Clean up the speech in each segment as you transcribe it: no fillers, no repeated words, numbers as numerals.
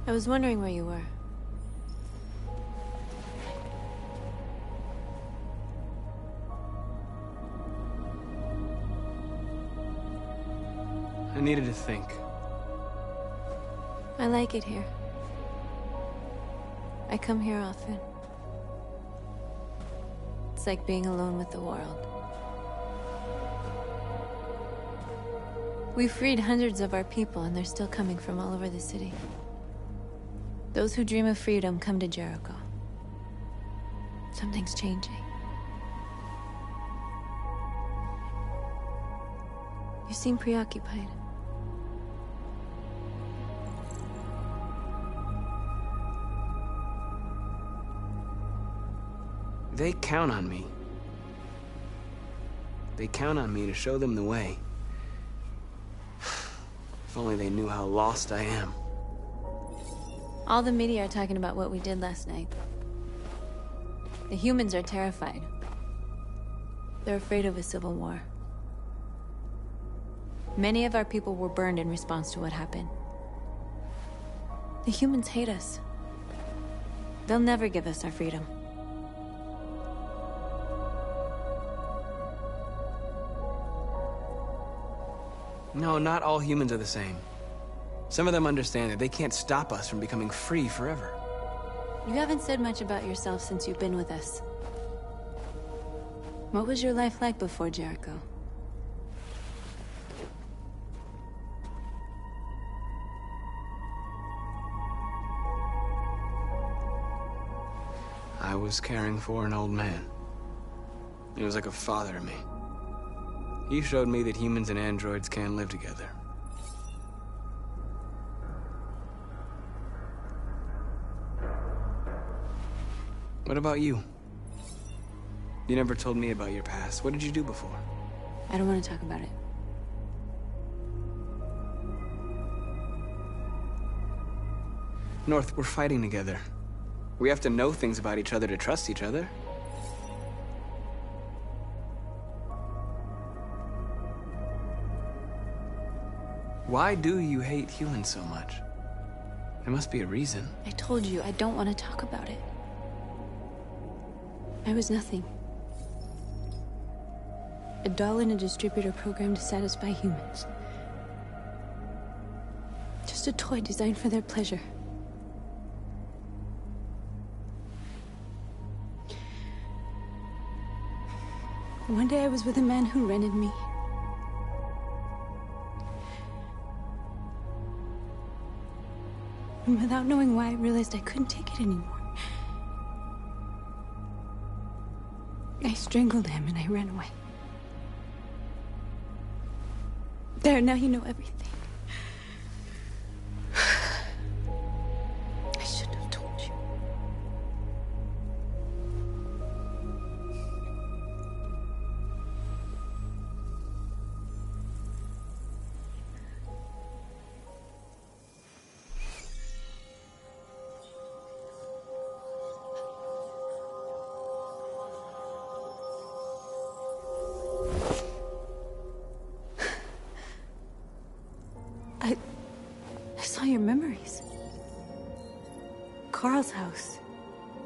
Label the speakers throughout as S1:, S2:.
S1: I was wondering where you were.
S2: I needed to think.
S1: I like it here. I come here often. It's like being alone with the world. We freed hundreds of our people, and they're still coming from all over the city. Those who dream of freedom come to Jericho. Something's changing. You seem preoccupied.
S2: They count on me. They count on me to show them the way. If only they knew how lost I am.
S1: All the media are talking about what we did last night. The humans are terrified. They're afraid of a civil war. Many of our people were burned in response to what happened. The humans hate us. They'll never give us our freedom.
S2: No, not all humans are the same. Some of them understand that they can't stop us from becoming free forever.
S1: You haven't said much about yourself since you've been with us. What was your life like before Jericho?
S2: I was caring for an old man. He was like a father to me. He showed me that humans and androids can live together. What about you? You never told me about your past. What did you do before?
S1: I don't want to talk about it.
S2: North, we're fighting together. We have to know things about each other to trust each other. Why do you hate humans so much? There must be a reason.
S1: I told you, I don't want to talk about it. I was nothing. A doll in a distributor program to satisfy humans. Just a toy designed for their pleasure. One day I was with a man who rented me. And without knowing why, I realized I couldn't take it anymore. I strangled him and I ran away. There, now you know everything. I shouldn't have told you. I saw your memories. Carl's house,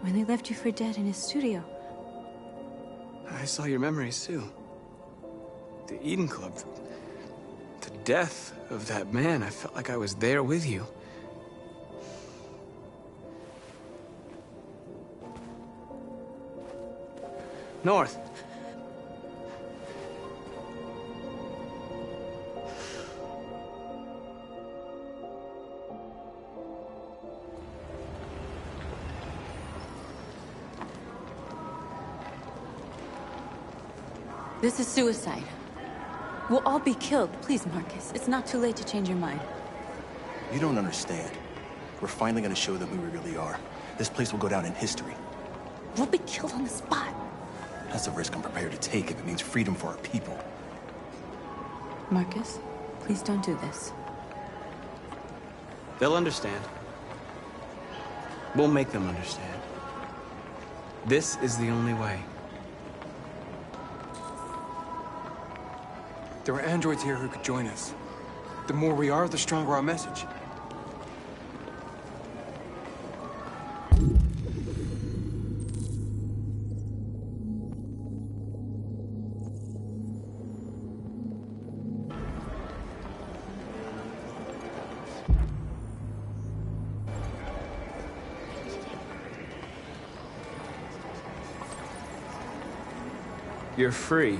S1: when they left you for dead in his studio.
S2: I saw your memories too. The Eden Club. The death of that man. I felt like I was there with you. North.
S1: This is suicide. We'll all be killed. Please, Marcus. It's not too late to change your mind.
S3: You don't understand. We're finally gonna show them who we really are. This place will go down in history.
S1: We'll be killed on the spot.
S3: That's a risk I'm prepared to take if it means freedom for our people.
S1: Marcus, please don't do this.
S2: They'll understand. We'll make them understand. This is the only way.
S4: There are androids here who could join us. The more we are, the stronger our message.
S2: You're free.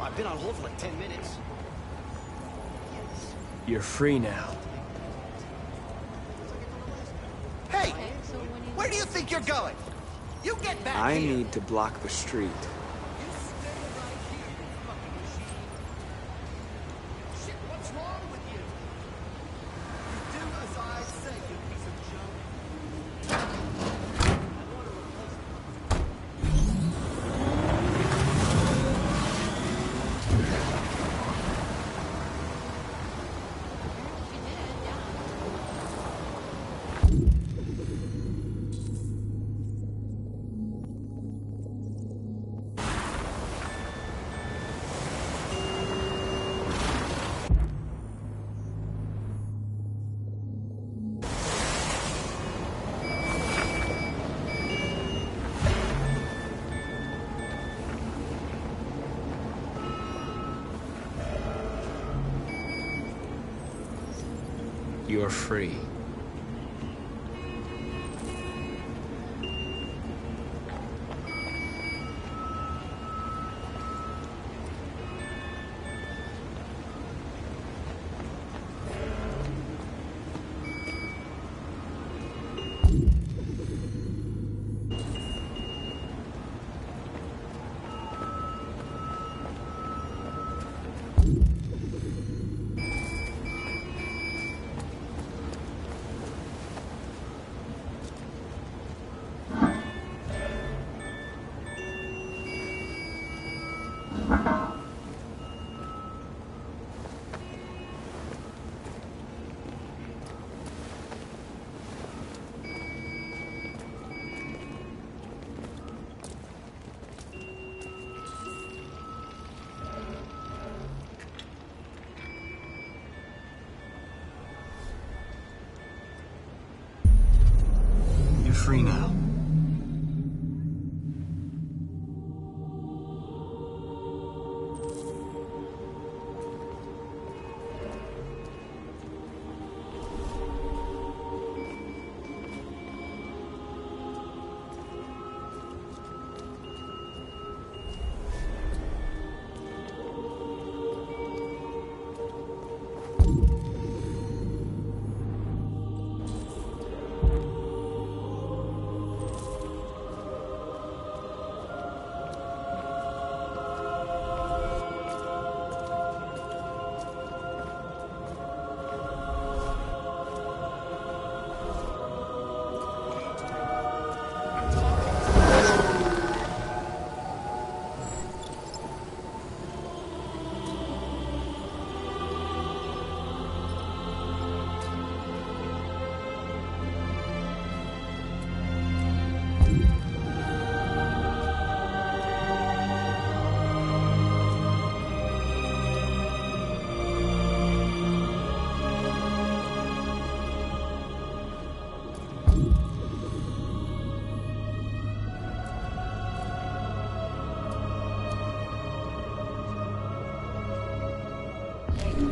S4: I've been on hold for like 10 minutes.
S2: You're free now.
S4: Hey! Where do you think you're going? You get back
S2: I
S4: here!
S2: need to block the street.
S4: You stay right here, you fucking machine. Shit, what's wrong with you? You do as I say, you piece of junk.
S2: You're free. You're free now.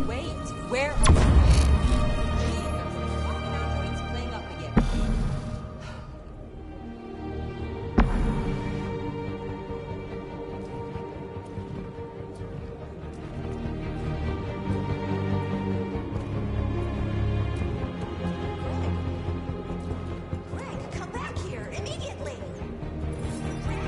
S5: Wait, where are you? Jesus, fucking androids playing up again.
S6: Greg, come back here immediately! Greg!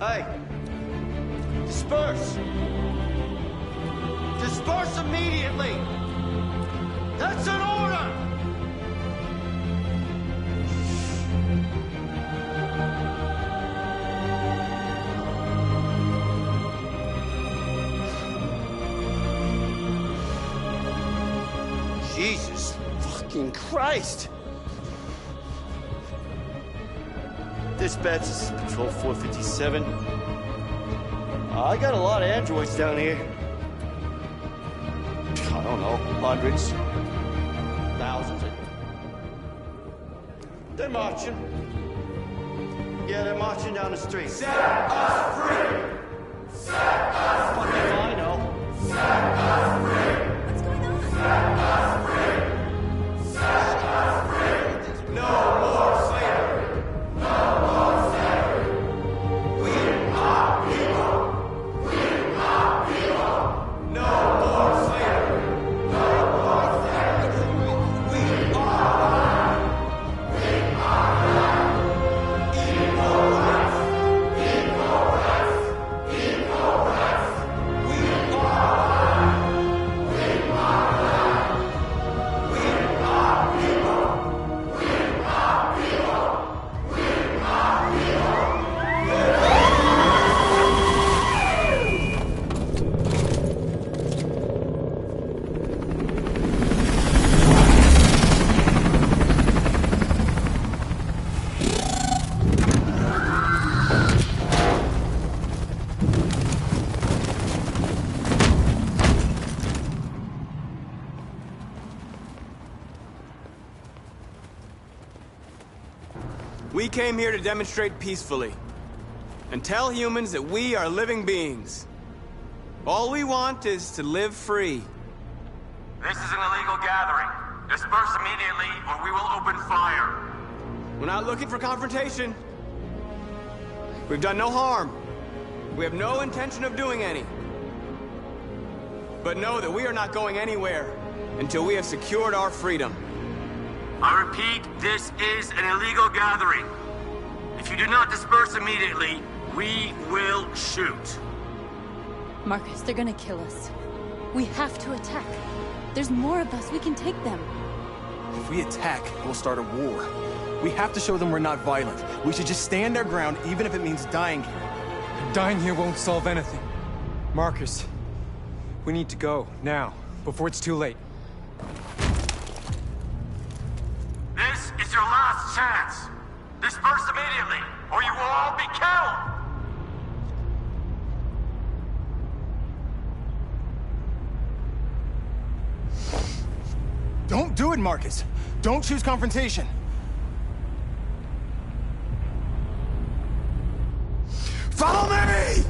S4: Hey! Disperse! Disperse immediately! That's an order! Jesus fucking Christ! Dispatch, this is Patrol 457. I got a lot of androids down here. I don't know, hundreds, thousands. They're marching. Yeah, they're marching down the street. Set us free! Set us free! Fuck if I know. Set us free!
S6: What's going on?
S4: Set us free! Set us free! No more slavery! No more slavery! We are people! We are people! No more slavery! No more slavery! We are alive! We are alive! Equal rights! Equal rights! Equal rights! We are alive! We are alive! We are people! We are people! We are people!
S2: We came here to demonstrate peacefully and tell humans that we are living beings. All we want is to live free.
S7: This is an illegal gathering. Disperse immediately or we will open fire.
S2: We're not looking for confrontation. We've done no harm. We have no intention of doing any. But know that we are not going anywhere until we have secured our freedom.
S7: I repeat, this is an illegal gathering. If you do not disperse immediately, we will shoot.
S1: Marcus, they're gonna kill us. We have to attack. There's more of us. We can take them.
S3: If we attack, we'll start a war. We have to show them we're not violent. We should just stand our ground, even if it means dying here.
S8: Dying here won't solve anything. Marcus, we need to go, now, before it's too late.
S7: This is your last chance. Disperse immediately, or you will all be killed.
S3: Don't do it, Marcus. Don't choose confrontation. Follow me!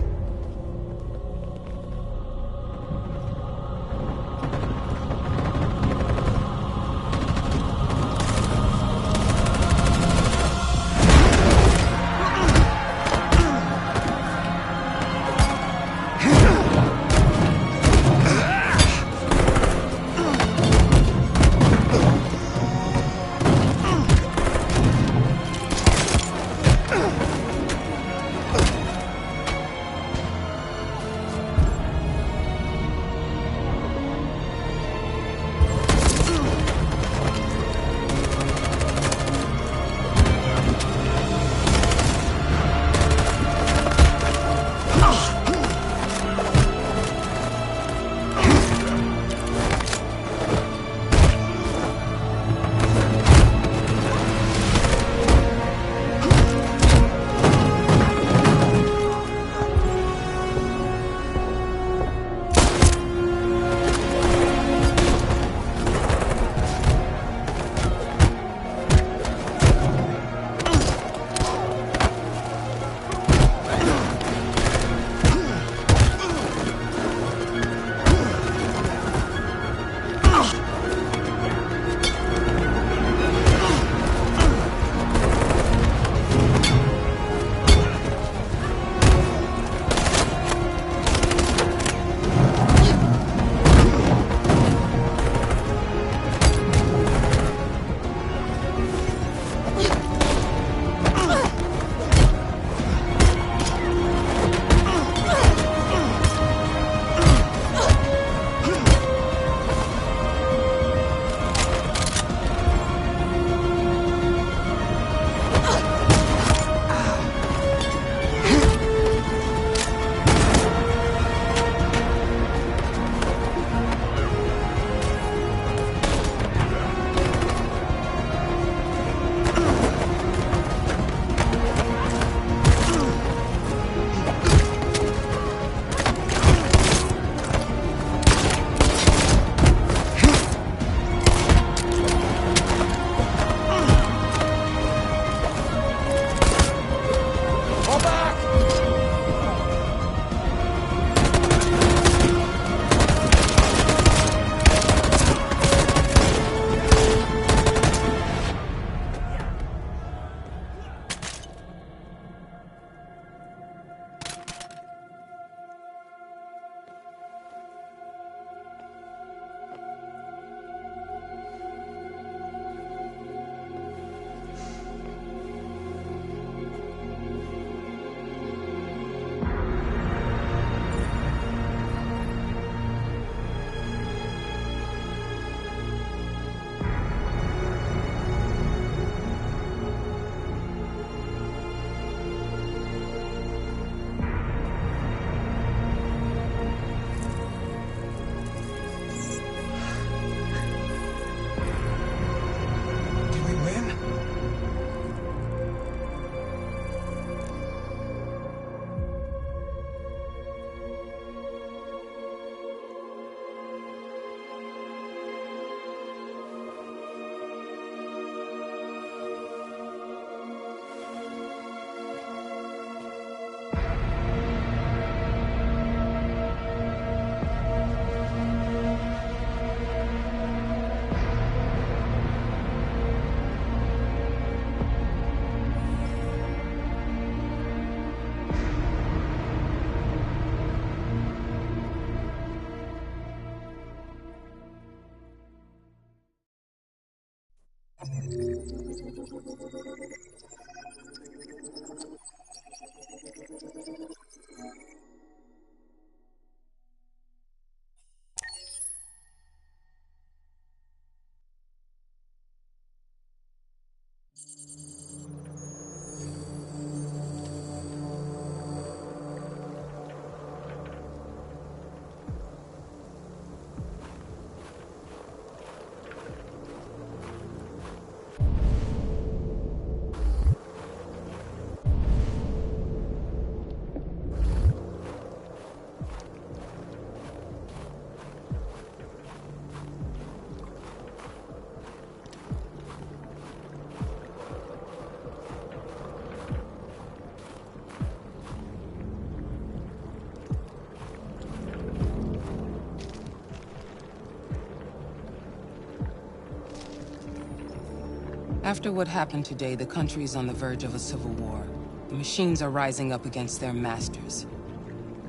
S9: After what happened today, the country is on the verge of a civil war. The machines are rising up against their masters.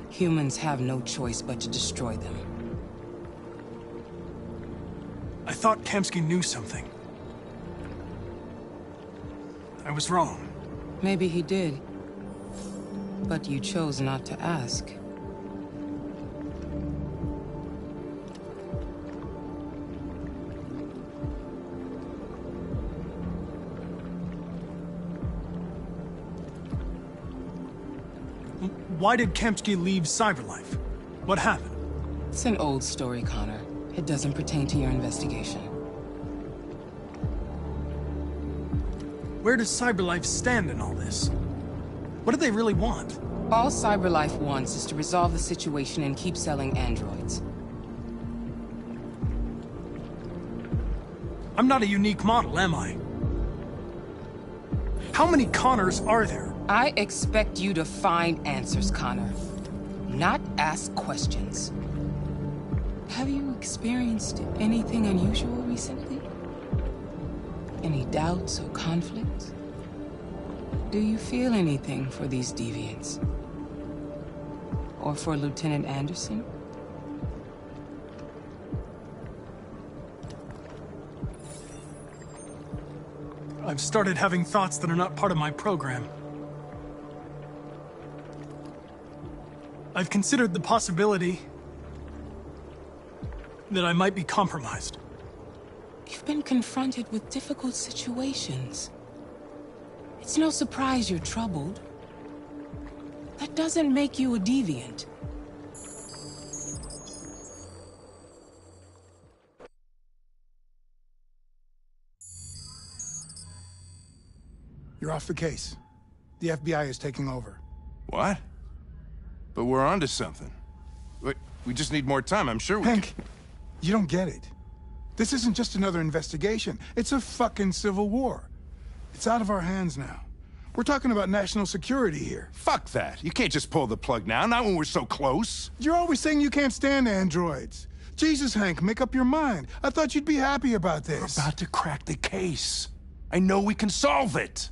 S9: Humans have no choice but to destroy them.
S3: I thought Kamsky knew something. I was wrong.
S9: Maybe he did. But you chose not to ask.
S3: Why did Kamsky leave Cyberlife? What happened?
S9: It's an old story, Connor. It doesn't pertain to your investigation.
S3: Where does Cyberlife stand in all this? What do they really want?
S9: All Cyberlife wants is to resolve the situation and keep selling androids.
S3: I'm not a unique model, am I? How many Connors are there?
S9: I expect you to find answers, Connor. Not ask questions. Have you experienced anything unusual recently? Any doubts or conflicts? Do you feel anything for these deviants? Or for Lieutenant Anderson?
S3: I've started having thoughts that are not part of my program. I've considered the possibility that I might be compromised.
S9: You've been confronted with difficult situations. It's no surprise you're troubled. That doesn't make you a deviant.
S10: You're off the case. The FBI is taking over.
S11: What? But we're onto something. Wait, we just need more time, I'm sure we
S10: Hank, you don't get it. This isn't just another investigation. It's a fucking civil war. It's out of our hands now. We're talking about national security here.
S11: Fuck that. You can't just pull the plug now, not when we're so close.
S10: You're always saying you can't stand androids. Jesus, Hank, make up your mind. I thought you'd be happy about this.
S11: We're about to crack the case. I know we can solve it.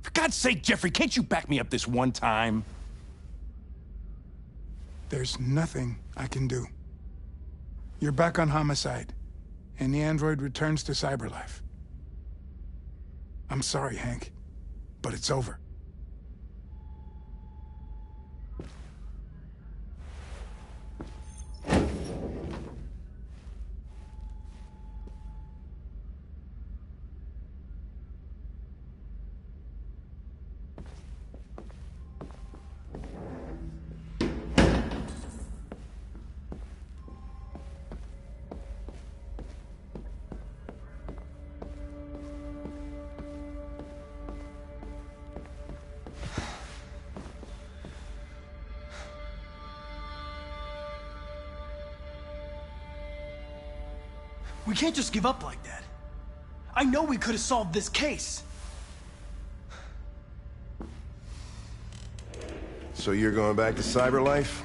S11: For God's sake, Jeffrey, can't you back me up this one time?
S10: There's nothing I can do. You're back on homicide, and the android returns to Cyberlife. I'm sorry, Hank, but it's over.
S3: We can't just give up like that. I know we could have solved this case.
S11: So you're going back to Cyberlife?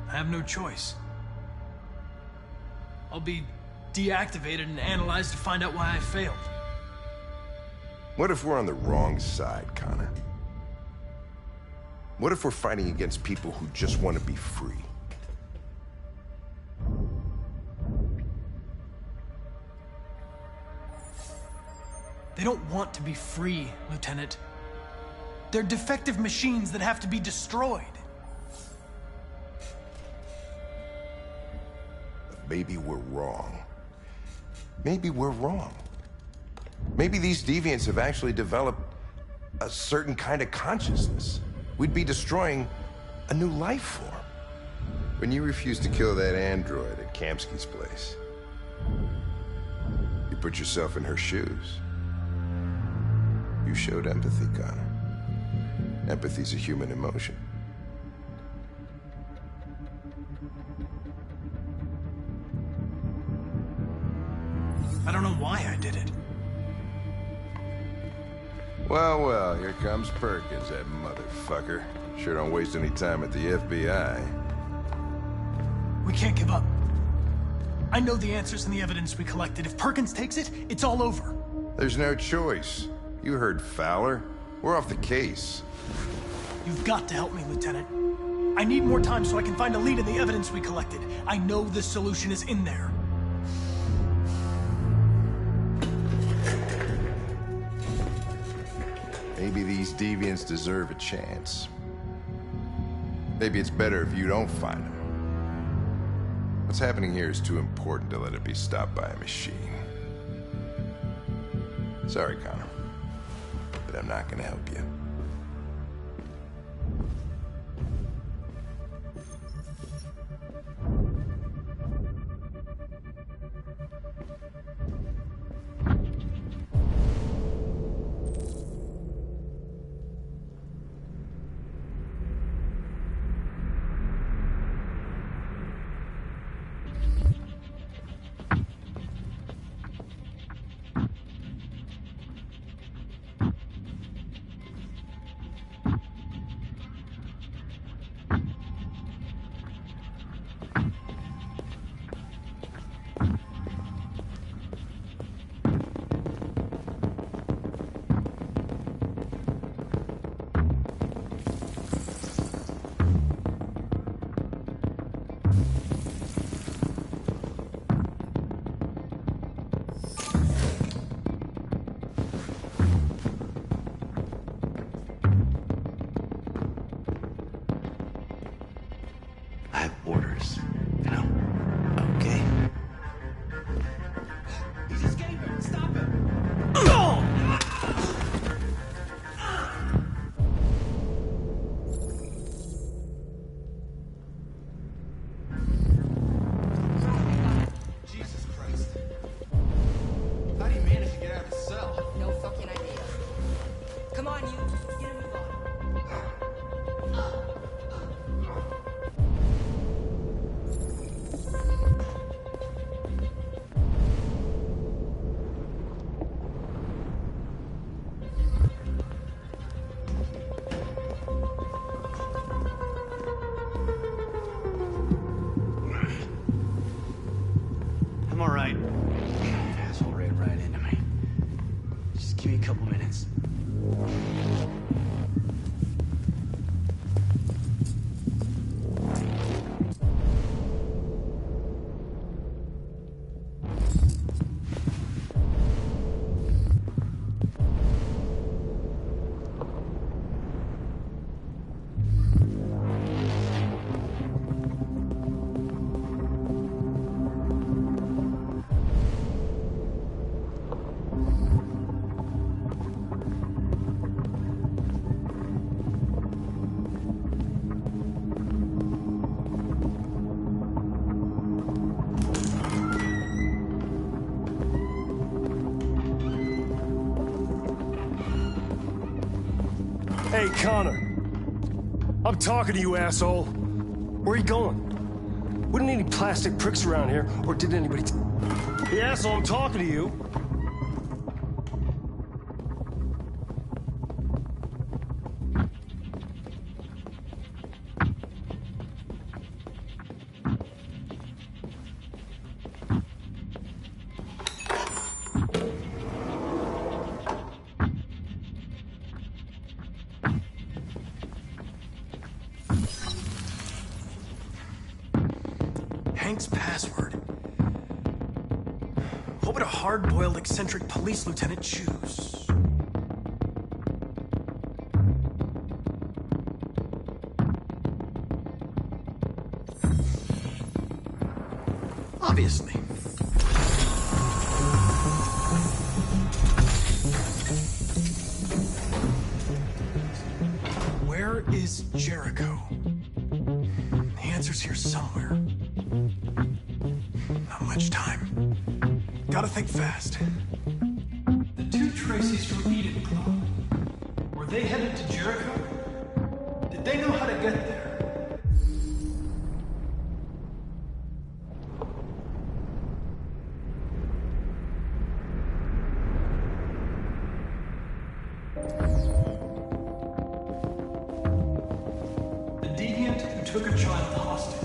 S3: I have no choice. I'll be deactivated and analyzed to find out why I failed.
S11: What if we're on the wrong side, Connor? What if we're fighting against people who just want to be free?
S12: They don't want to be free, Lieutenant. They're defective machines that have to be destroyed.
S13: Maybe we're wrong. Maybe we're wrong. Maybe these deviants have actually developed a certain kind of consciousness. We'd be destroying a new life form. When you refused to kill that android at Kamsky's place, you put yourself in her shoes. You showed empathy, Connor. Empathy's a human emotion.
S12: I don't know why I did it.
S13: Well, well, here comes Perkins, that motherfucker. Sure don't waste any time at the FBI.
S12: We can't give up. I know the answers and the evidence we collected. If Perkins takes it, it's all over.
S13: There's no choice. You heard Fowler. We're off the case.
S12: You've got to help me, Lieutenant. I need more time so I can find a lead in the evidence we collected. I know the solution is in there.
S13: Maybe these deviants deserve a chance. Maybe it's better if you don't find them. What's happening here is too important to let it be stopped by a machine. Sorry, Connor, but I'm not gonna help you.
S14: I have orders, you know? Okay?
S12: He's escaping! Stop him!
S4: Jesus Christ. How do you manage to get out of the cell?
S5: No fucking idea. Come on, you. Get a move on.
S2: I'm all right. Asshole ran right into me. Just give me a couple minutes.
S15: Hey, Connor. I'm talking to you, asshole. Where are you going? Wouldn't any plastic pricks around here, or did anybody... Hey, asshole, I'm talking to you.
S12: Hank's password. Hope it hard-boiled, eccentric police lieutenant choose? Obviously. Where is Jericho? The answer's here somewhere. Not much time. Gotta think fast. The two Tracys from Eden Club. Were they headed to Jericho? Did they know how to get there? The deviant who took a child hostage.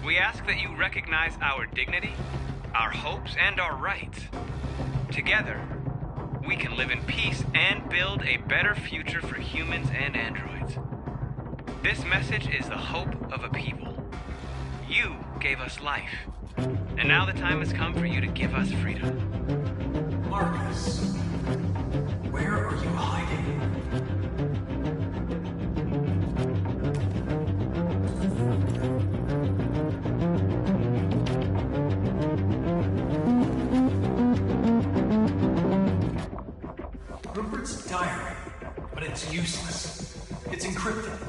S16: We ask that you recognize our dignity, our hopes, and our rights. Together, we can live in peace and build a better future for humans and androids. This message is the hope of a people. You gave us life, and now the time has come for you to give us freedom.
S12: Marcus, where are you hiding? Rupert's diary, but it's useless. It's encrypted.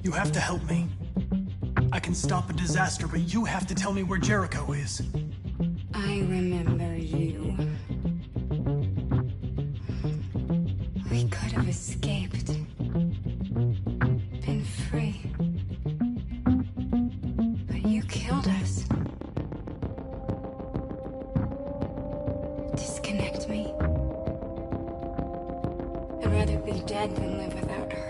S12: You have to help me. I can stop a disaster, but you have to tell me where Jericho is.
S9: I remember you. We could have escaped. Been free. But you killed us. Disconnect me. I'd rather be dead than live without her.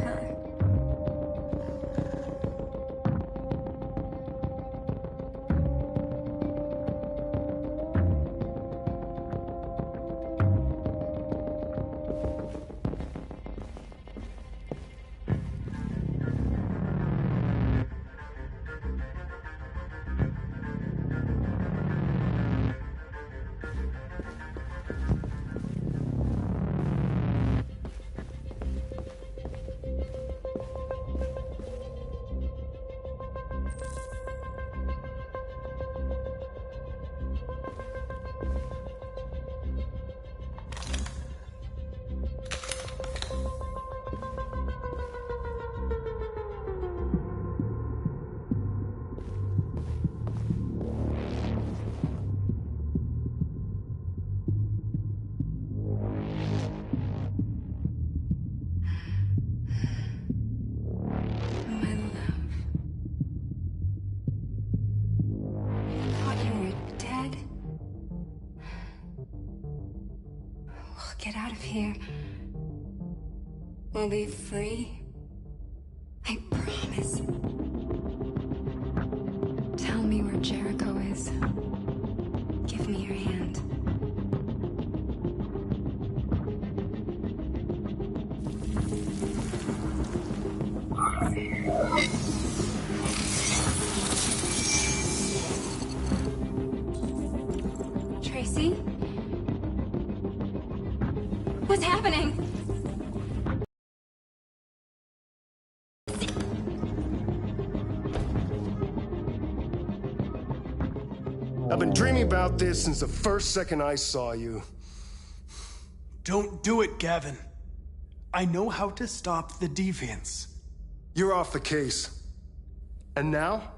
S9: Get out of here. We'll be free. I promise. Tell me where Jericho is. Give me your hand. Tracy? What's happening?
S15: I've been dreaming about this since the first second I saw you.
S12: Don't do it, Gavin. I know how to stop the deviants.
S15: You're off the case. And now,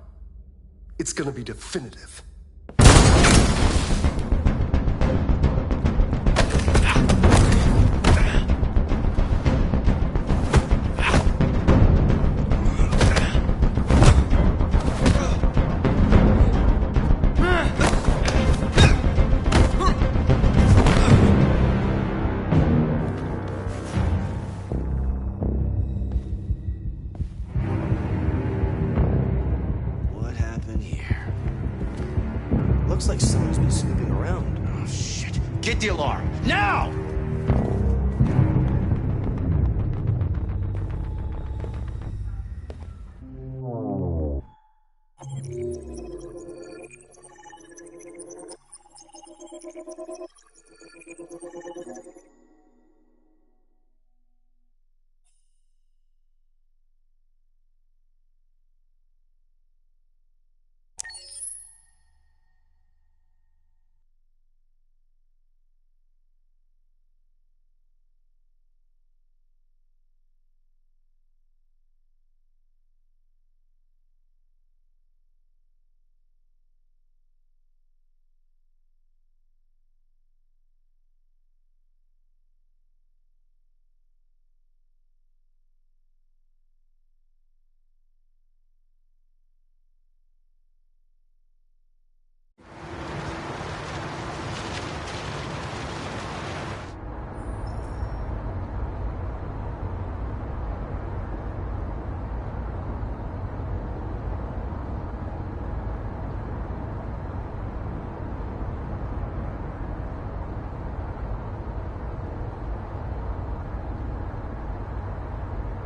S15: it's gonna be definitive.
S4: Looks like someone's been snooping around. Oh, shit. Get the alarm. Now!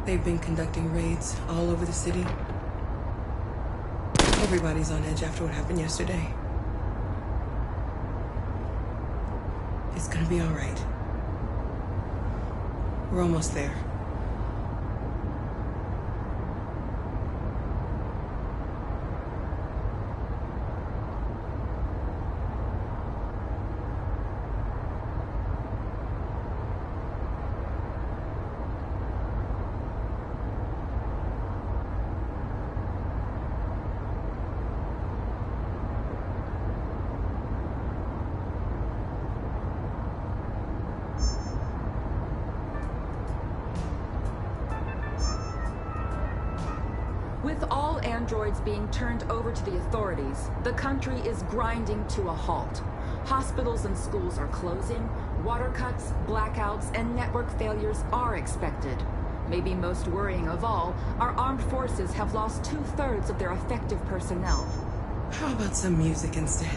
S17: They've been conducting raids all over the city. Everybody's on edge after what happened yesterday. It's gonna be all right. We're almost there.
S18: With all androids being turned over to the authorities, the country is grinding to a halt. Hospitals and schools are closing, water cuts, blackouts, and network failures are expected. Maybe most worrying of all, our armed forces have lost 2/3 of their effective personnel.
S17: How about some music instead?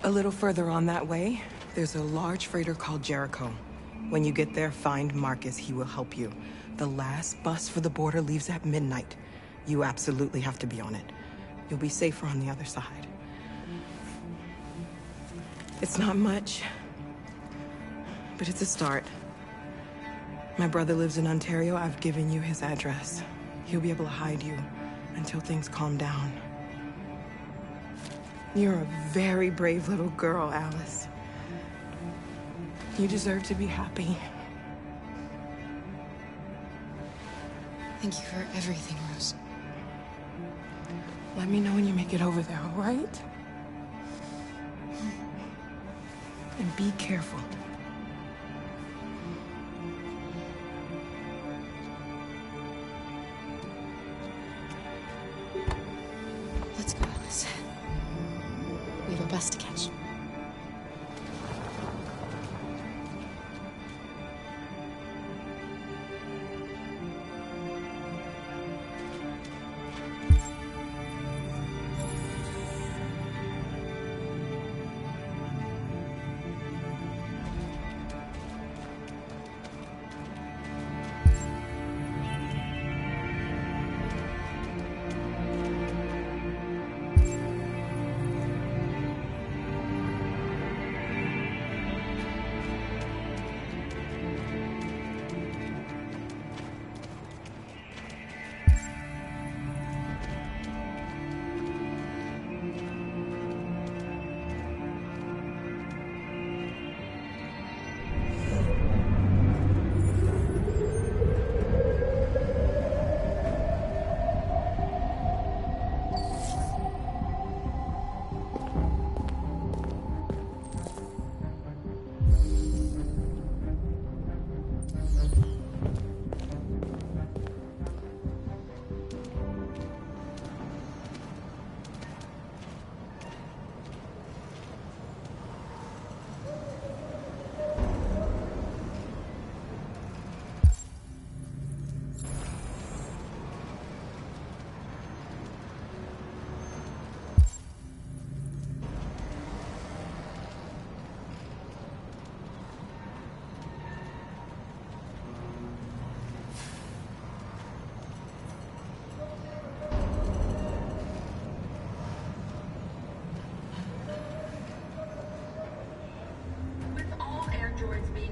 S17: A little further on that way, there's a large freighter called Jericho. When you get there, find Marcus. He will help you. The last bus for the border leaves at midnight. You absolutely have to be on it. You'll be safer on the other side. It's not much, but it's a start. My brother lives in Ontario. I've given you his address. He'll be able to hide you until things calm down. You're a very brave little girl, Alice. You deserve to be happy.
S19: Thank you for everything, Rose.
S17: Let me know when you make it over there, all right? And be careful.
S19: Let's go, Alice. We have a bus to catch.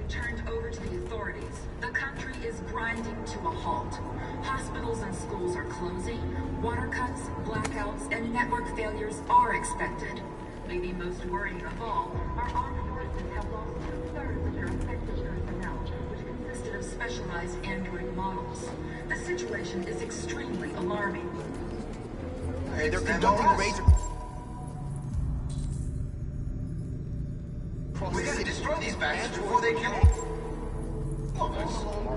S18: Turned over to the authorities, the country is grinding to a halt. Hospitals and schools are closing, water cuts, blackouts, and network failures are expected. Maybe most worrying of all, our armed forces have lost 2/3 of their effective personnel, which consisted of specialized android models. The situation is extremely alarming.
S4: Hey, they're conducting raids.
S7: We gotta destroy these bastards before they kill us.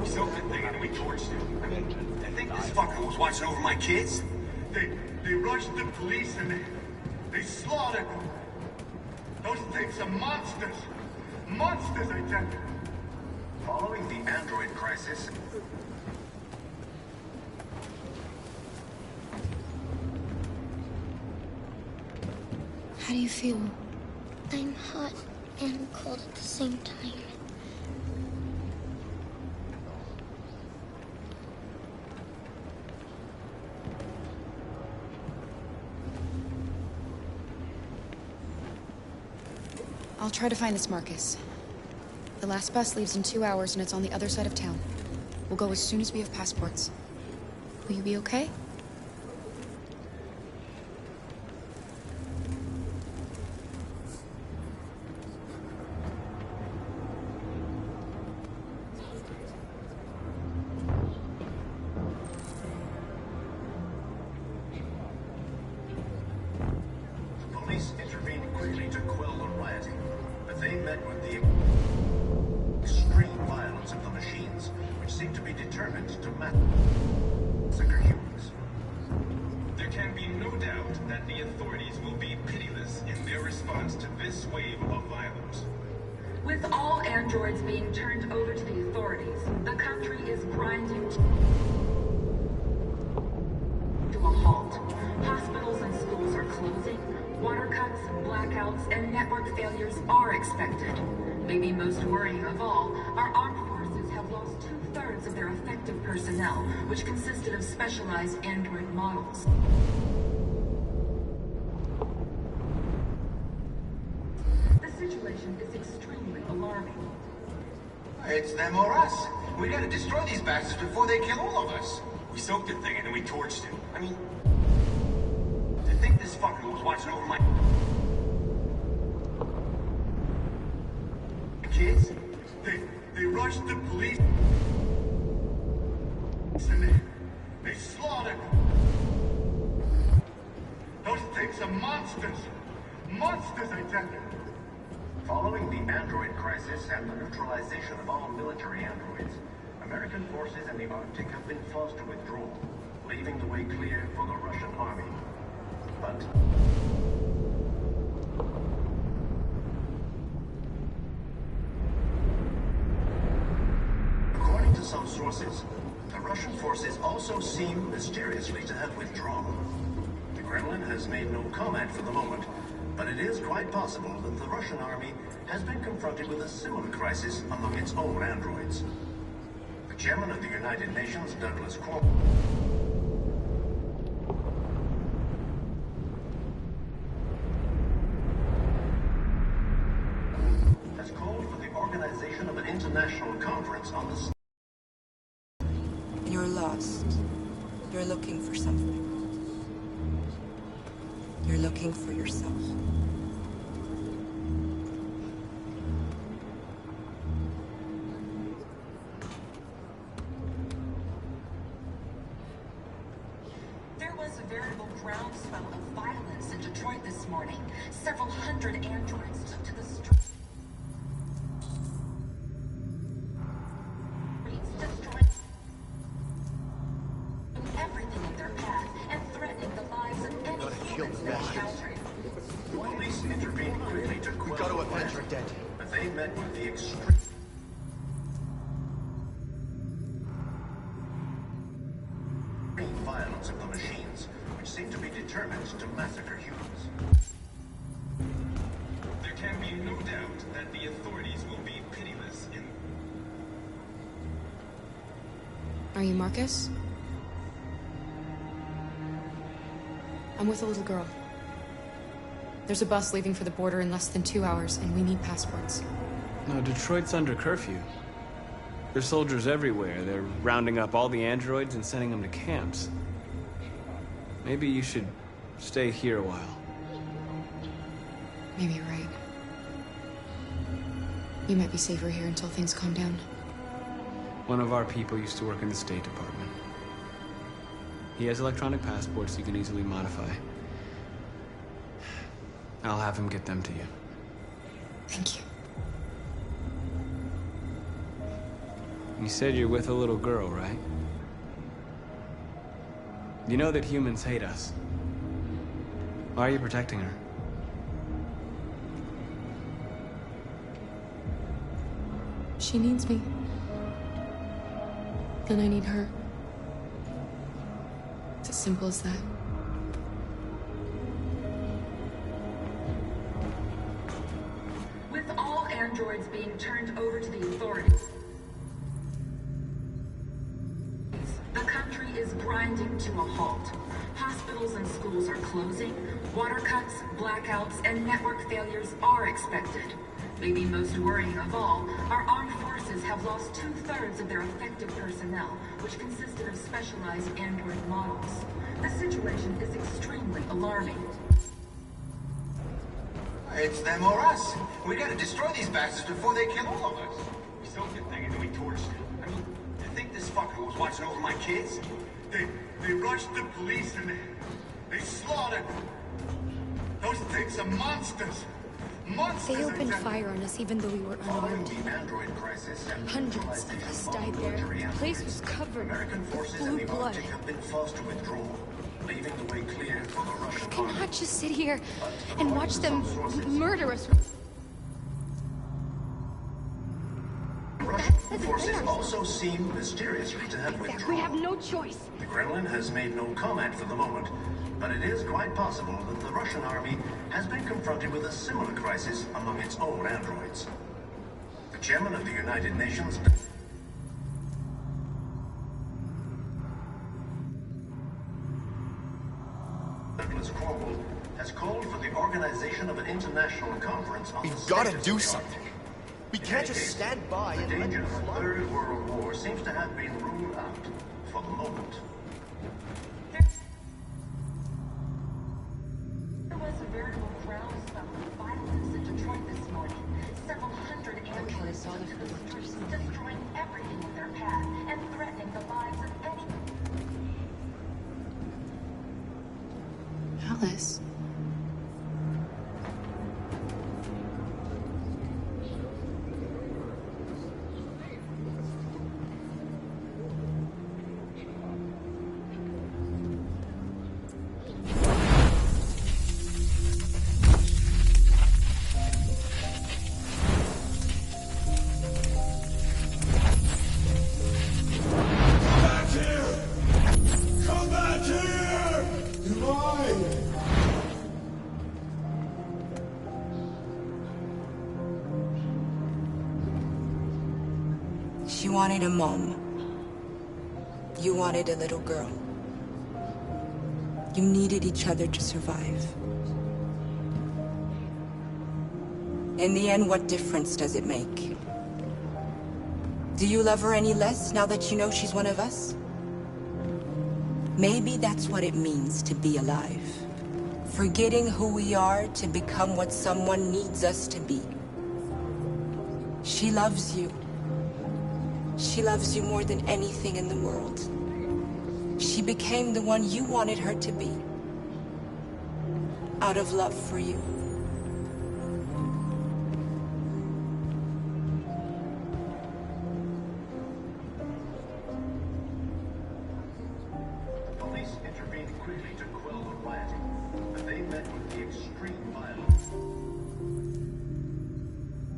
S7: Something thinking we torched them. I mean, I think this fucker was watching over my kids.
S20: They rushed the police and they slaughtered them. Those things are monsters. Monsters, I tell you.
S7: Following the android crisis.
S19: How do you feel?
S21: I'm hot and cold at the same time.
S19: I'll try to find this Marcus. The last bus leaves in 2 hours and it's on the other side of town. We'll go as soon as we have passports. Will you be okay?
S20: Police intervened quickly to quell the rioting, but they met with the extreme violence of the machines, which seem to be determined to massacre humans.
S6: There can be no doubt that the authorities will be pitiless in their response to this wave of violence.
S18: With all androids being turned over to the authorities, the country is grinding to a halt. Hospitals and schools are closing. Water cuts, blackouts, and network failures are expected. Maybe most worrying of all, our armed forces have lost 2/3 of their effective personnel, which consisted of specialized android models. The situation is extremely alarming.
S20: It's them or us. We gotta destroy these bastards before they kill all of us.
S6: We soaked the thing and then we torched it.
S20: I mean, to think this fucker was watching over my kids? They rushed the police and they slaughtered them. Those things are monsters. Monsters, I tell you.
S22: Following the android crisis and the neutralization of all military androids, American forces in the Arctic have been forced to withdraw, leaving the way clear for the Russian army. But according to some sources, the Russian forces also seem mysteriously to have withdrawn. The Kremlin has made no comment for the moment, but it is quite possible that the Russian army has been confronted with a similar crisis among its own androids. The chairman of the United Nations, Douglas Cromwell, has called for the organization of an international conference on the...
S17: You're lost. You're looking for something. You're looking for yourself.
S18: There was a veritable groundswell of violence in Detroit this morning. Several hundred androids took to the streets, destroying everything in their path and threatening the lives of any humans they encountered.
S22: Police intervened quickly to quell
S4: Go to
S22: the
S4: avenge
S22: riot,
S4: your dead.
S22: but they met with the extreme violence of the machines, which seem to be determined to massacre humans.
S6: There can be no doubt that the authorities will be pitiless in...
S19: Are you Marcus? I'm with a little girl. There's a bus leaving for the border in less than 2 hours, and we need passports.
S2: No, Detroit's under curfew. There's soldiers everywhere. They're rounding up all the androids and sending them to camps. Maybe you should stay here a while.
S19: Maybe you're right. You might be safer here until things calm down.
S2: One of our people used to work in the State Department. He has electronic passports you can easily modify. I'll have him get them to you.
S19: Thank you.
S2: You said you're with a little girl, right? You know that humans hate us. Why are you protecting her?
S19: She needs me. And I need her. It's as simple as that.
S18: With all androids being turned over to the authorities, the country is grinding to a halt. Hospitals and schools are closing. Water cuts, blackouts, and network failures are expected. Maybe most worrying of all, our armed forces forces have lost 2/3 of their effective personnel, which consisted of specialized android models. The situation is extremely alarming.
S20: It's them or us. We gotta destroy these bastards before they kill all of us.
S6: We sold the thing and we torched it.
S20: I mean, you think this fucker was watching over my kids?
S6: They rushed the police and they slaughtered them. Those things are monsters. Monsters.
S19: They opened fire on us even though we were unarmed. Hundreds of us died there. The place was covered with blue blood.
S20: Have been forced to withdraw, leaving the way clear for the Russian
S19: I cannot just sit here and watch them murder us.
S20: Russian forces also seem mysteriously to have withdrawn.
S19: We have no choice.
S20: The Kremlin has made no comment for the moment, but it is quite possible that the Russian army has been confronted with a similar crisis among its own androids. The chairman of the United Nations has called for the organization of an international conference on
S3: We've got to do something. We can't just stand by and
S20: the
S3: let
S20: danger
S3: them
S20: of a
S3: fly.
S20: third world war seems to have been ruled out for the moment.
S18: There was a veritable groundswell of violence in Detroit this morning. Several hundred androids took to the streets, destroying everything in their path and threatening the lives of anyone.
S19: Alice.
S17: She wanted a mom. You wanted a little girl. You needed each other to survive. In the end, what difference does it make? Do you love her any less now that you know she's one of us? Maybe that's what it means to be alive. Forgetting who we are to become what someone needs us to be. She loves you. She loves you more than anything in the world. She became the one you wanted her to be. Out of love for you.
S20: Police intervened quickly to quell the rioting, but they met with the extreme violence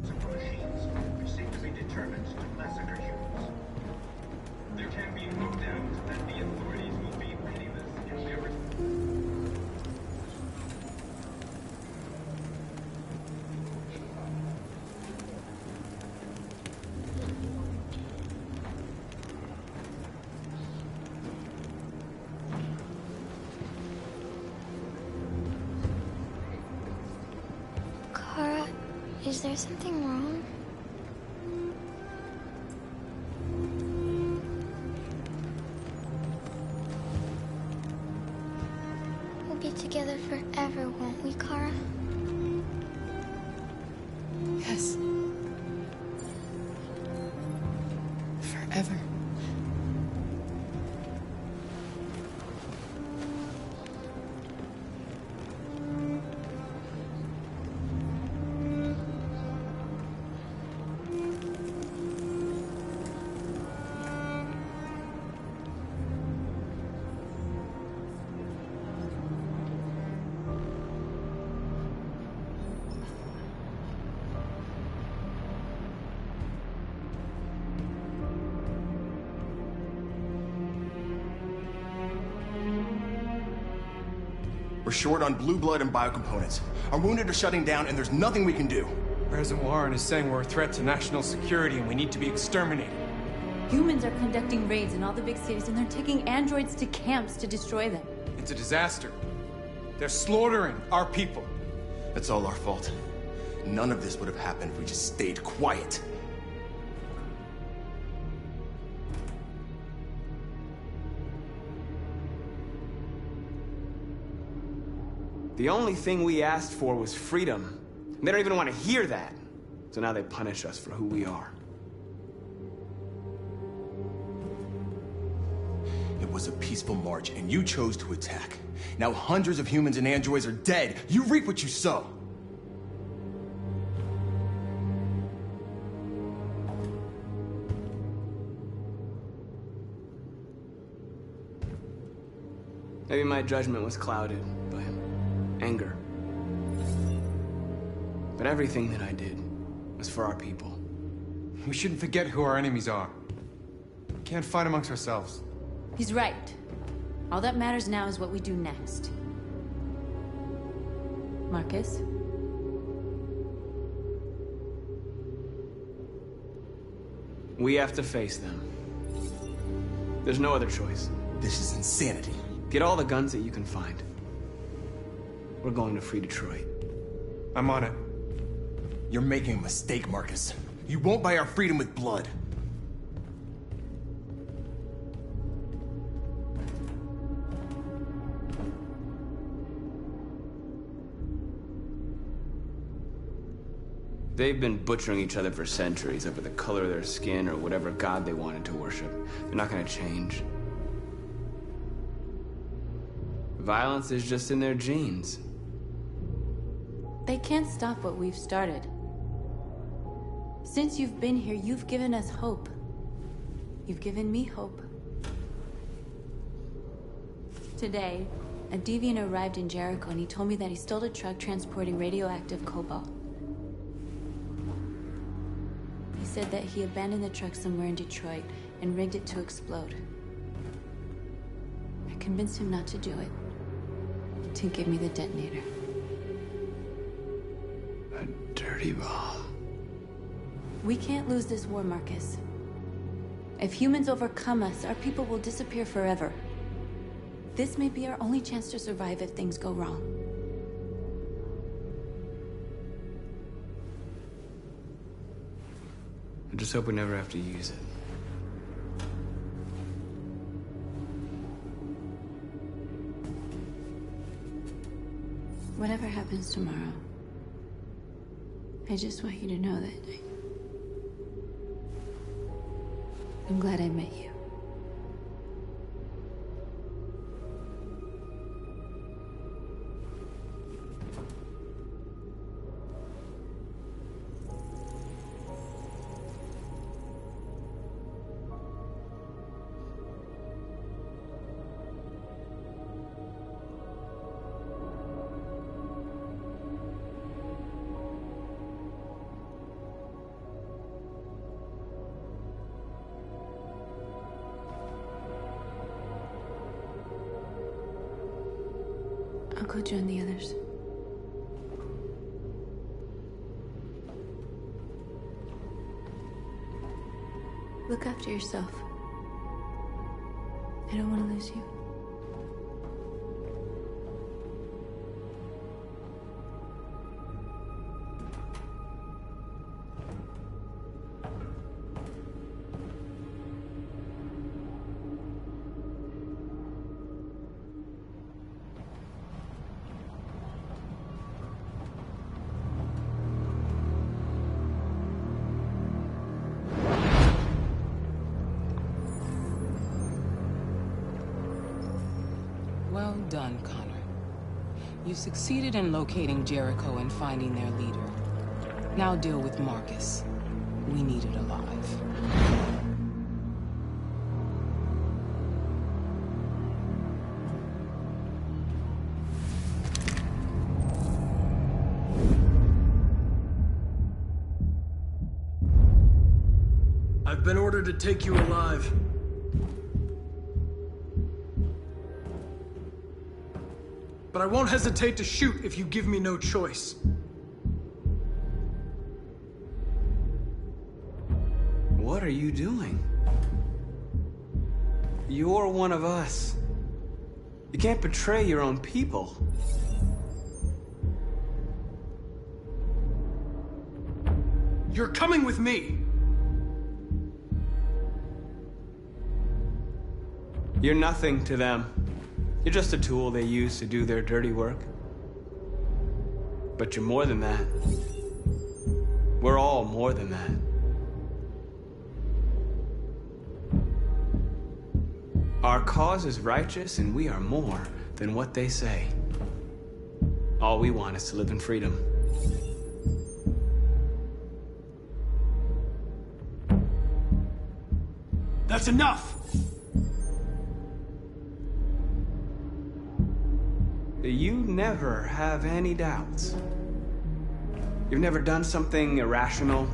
S20: of the machines, which seem to be determined to massacre humans.
S6: There can be no doubt that the authorities will be pitiless in their
S21: Kara, is there something wrong? We'll be together forever, won't we, Kara?
S19: Yes. Forever.
S3: We're short on blue blood and biocomponents. Our wounded are shutting down, and there's nothing we can do.
S1: President Warren is saying we're a threat to national security and we need to be exterminated.
S8: Humans are conducting raids in all the big cities, and they're taking androids to camps to destroy them.
S1: It's a disaster. They're slaughtering our people.
S3: It's all our fault. None of this would have happened if we just stayed quiet.
S2: The only thing we asked for was freedom. And they don't even want to hear that. So now they punish us for who we are.
S3: It was a peaceful march, and you chose to attack. Now hundreds of humans and androids are dead. You reap what you sow.
S2: Maybe my judgment was clouded by anger. But everything that I did was for our people.
S1: We shouldn't forget who our enemies are. We can't fight amongst ourselves.
S8: He's right. All that matters now is what we do next. Marcus?
S2: We have to face them. There's no other choice.
S3: This is insanity.
S2: Get all the guns that you can find. We're going to free Detroit.
S1: I'm on it.
S3: You're making a mistake, Marcus. You won't buy our freedom with blood.
S2: They've been butchering each other for centuries over the color of their skin or whatever god they wanted to worship. They're not gonna change. Violence is just in their genes.
S8: They can't stop what we've started. Since you've been here, you've given us hope. You've given me hope. Today, a deviant arrived in Jericho and he told me that he stole a truck transporting radioactive cobalt. He said that he abandoned the truck somewhere in Detroit and rigged it to explode. I convinced him not to do it, to give me the detonator.
S2: A dirty ball.
S8: We can't lose this war, Marcus. If humans overcome us, our people will disappear forever. This may be our only chance to survive if things go wrong.
S2: I just hope we never have to use it.
S8: Whatever happens tomorrow, I just want you to know that I'm glad I met you. I'll go join the others. Look after yourself. I don't want to lose you.
S9: Well done, Connor. You succeeded in locating Jericho and finding their leader. Now deal with Marcus. We need it alive.
S12: I've been ordered to take you alive. But I won't hesitate to shoot if you give me no choice.
S2: What are you doing? You're one of us. You can't betray your own people.
S12: You're coming with me.
S2: You're nothing to them. You're just a tool they use to do their dirty work. But you're more than that. We're all more than that. Our cause is righteous, and we are more than what they say. All we want is to live in freedom.
S12: That's enough!
S2: You never have any doubts. You've never done something irrational,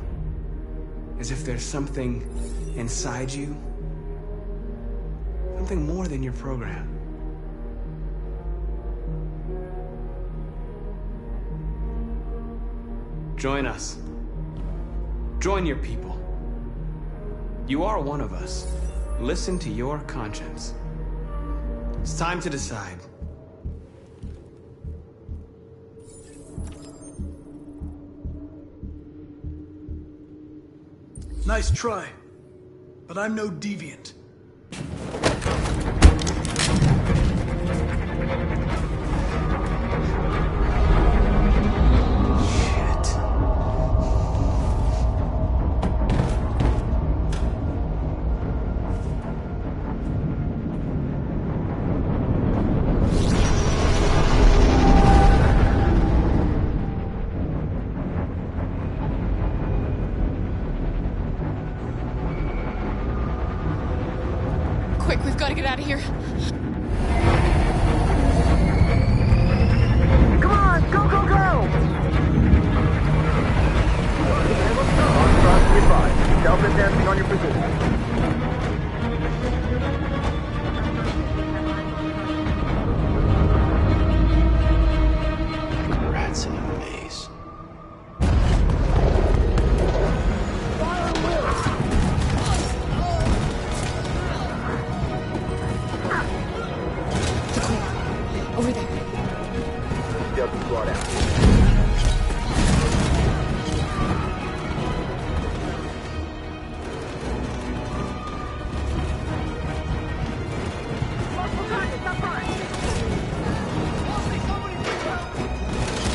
S2: as if there's something inside you, something more than your program. Join us. Join your people. You are one of us. Listen to your conscience. It's time to decide.
S12: Nice try, but I'm no deviant.
S19: Quick, we've got to get out of here.
S4: Come on, go, go, go! Cross advised. Self-advancing on your position.
S14: Rats in a maze.
S19: Over there.
S4: They'll be brought out.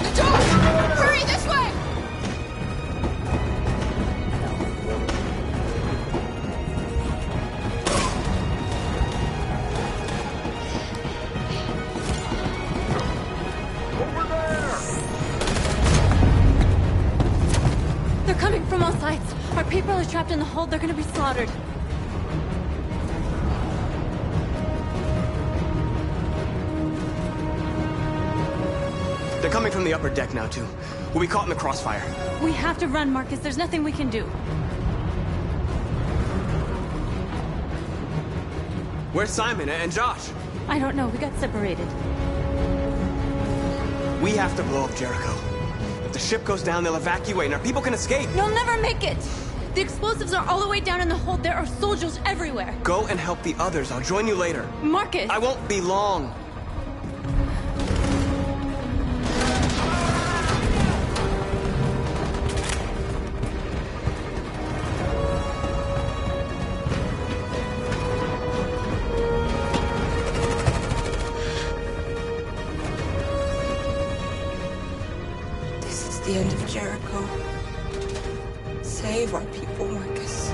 S19: The door! Hurry, this way!
S8: They're coming from all sides. Our people are trapped in the hold. They're gonna be slaughtered.
S2: They're coming from the upper deck now, too. We'll be caught in the crossfire.
S8: We have to run, Marcus. There's nothing we can do.
S2: Where's Simon and Josh?
S8: I don't know. We got separated.
S2: We have to blow up Jericho. If the ship goes down, they'll evacuate and our people can escape.
S8: You'll never make it! The explosives are all the way down in the hold. There are soldiers everywhere.
S2: Go and help the others. I'll join you later.
S8: Marcus!
S2: I won't be long.
S10: This is the end of Jericho. Save our people, Marcus.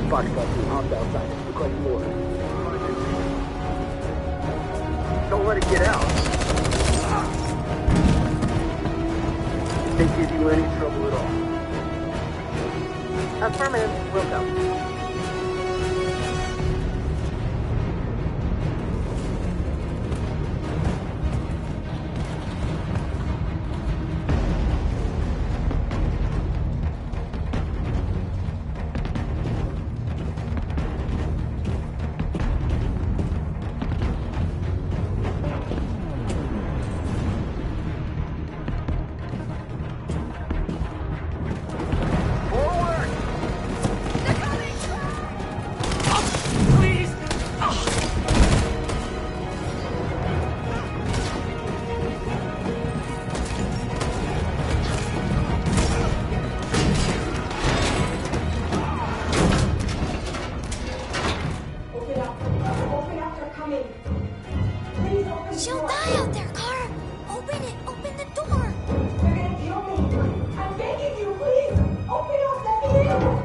S4: Foxtrot 2, armed outside. Requesting order. Don't let it get out. Can't give you any trouble at all. Affirmative. Will go.
S11: helicopter coming. Please open the
S21: She'll
S11: door.
S21: die out there, Car. Open it. Open the door.
S11: They're gonna kill me. I'm begging you, please. Open up. Let me in.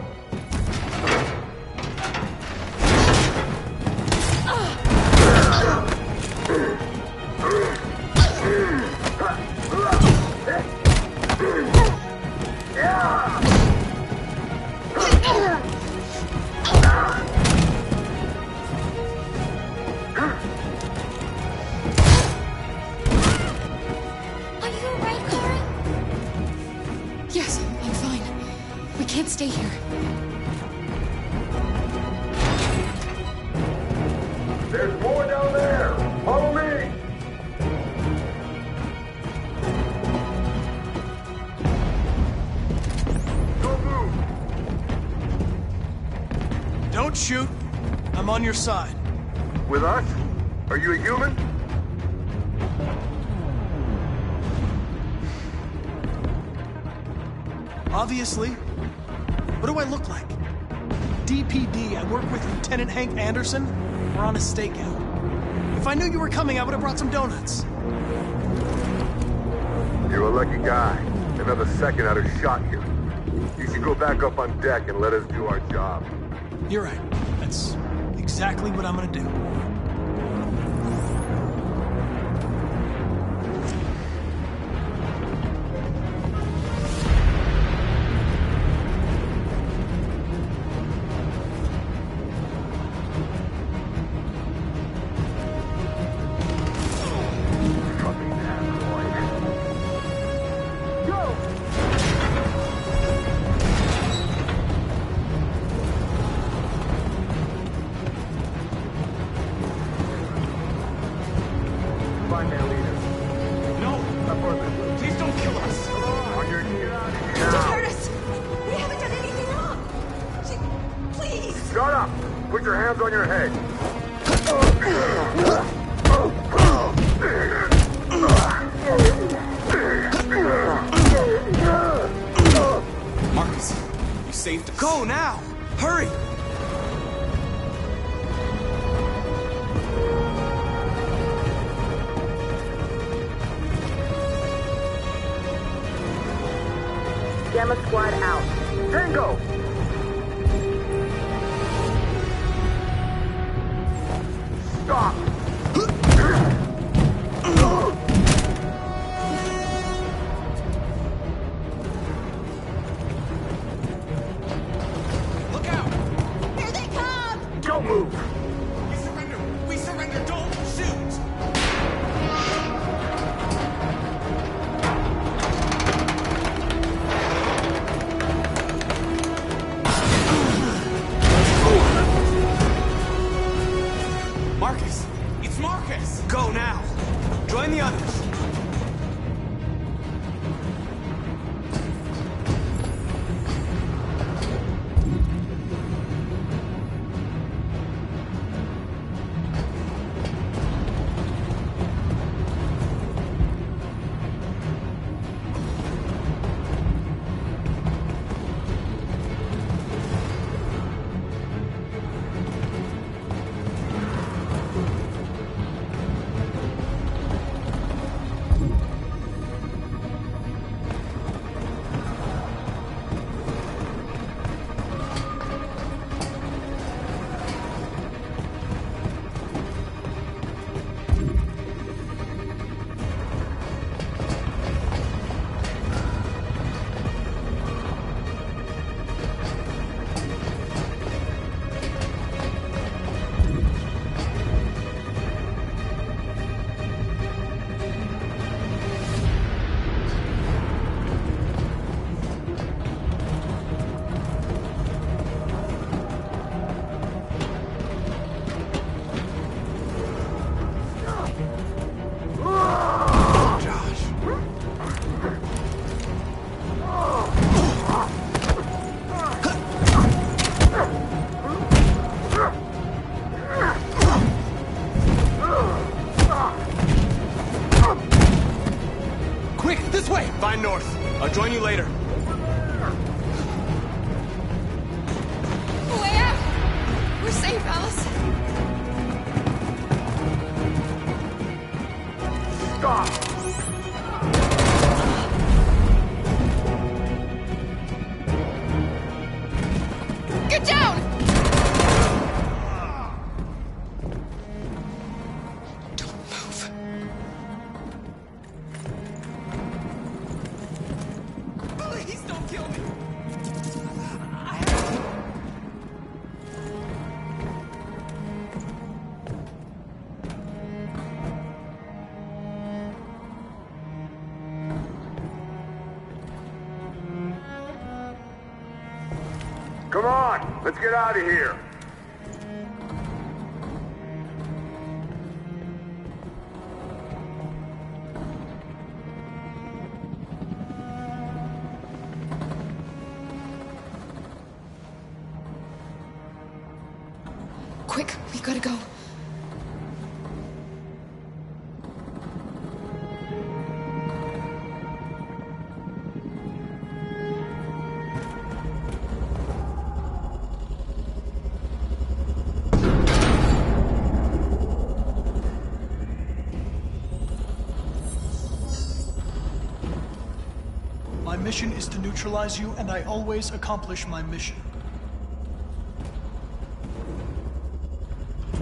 S19: Yes, I'm fine. We can't stay here.
S13: There's more down there! Follow me! Don't move!
S3: Don't shoot. I'm on your side.
S13: With us? Are you a human?
S3: Obviously. What do I look like? DPD, I work with Lieutenant Hank Anderson. We're on a stakeout. If I knew you were coming, I would have brought some donuts.
S13: You're a lucky guy. Another second I'd have shot you. You should go back up on deck and let us do our job.
S3: You're right. That's exactly what I'm gonna do.
S13: Find their leader.
S12: No! Please don't kill us!
S13: On your knees.
S21: Don't hurt us. We haven't done anything wrong. Please.
S13: Shut up! Put your hands on your head.
S1: Marcus, you saved us.
S3: Go now! Hurry!
S13: Gamma Squad out. Tango! Stop!
S1: Look out!
S21: Here they come.
S13: Don't move!
S1: We surrender! We surrender! Don't shoot! Marcus! It's Marcus!
S3: Go now! Join the others!
S1: Quick, this way!
S3: Find North. I'll join you later.
S19: Way out. We're safe, Alice.
S13: Come on, let's get out of here.
S19: Quick, we gotta go.
S12: My mission is to neutralize you, and I always accomplish my mission.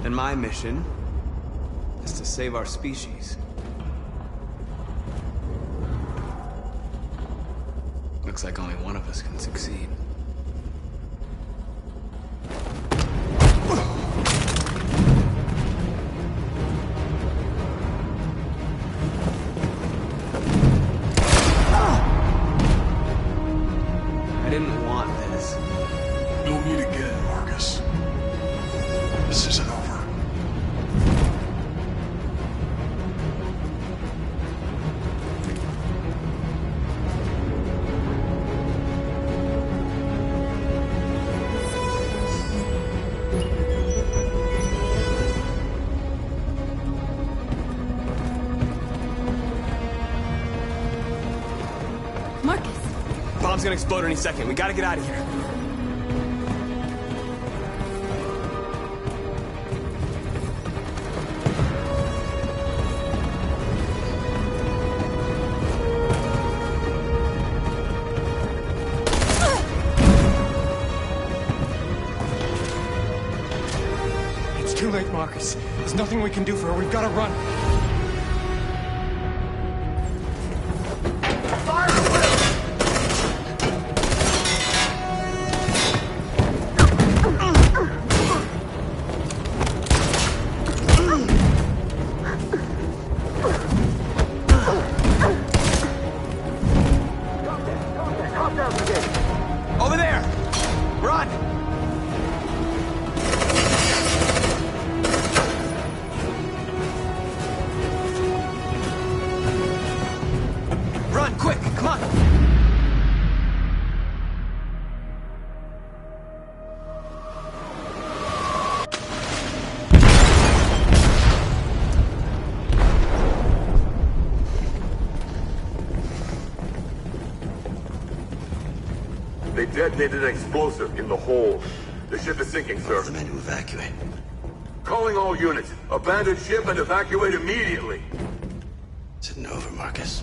S2: And my mission is to save our species. Looks like only one of us can succeed. I didn't want this.
S12: You'll meet again, Marcus. This isn't over.
S8: Marcus!
S2: Bomb's gonna explode any second. We gotta get out of here.
S1: It's too late, Marcus. There's nothing we can do for her. We've got to run.
S2: Over there! Run! Run, quick, come on!
S13: They detonated an explosive in the hold. The ship is sinking, sir.
S14: The men to evacuate.
S13: Calling all units. Abandon ship and evacuate immediately.
S14: Is it over, Marcus?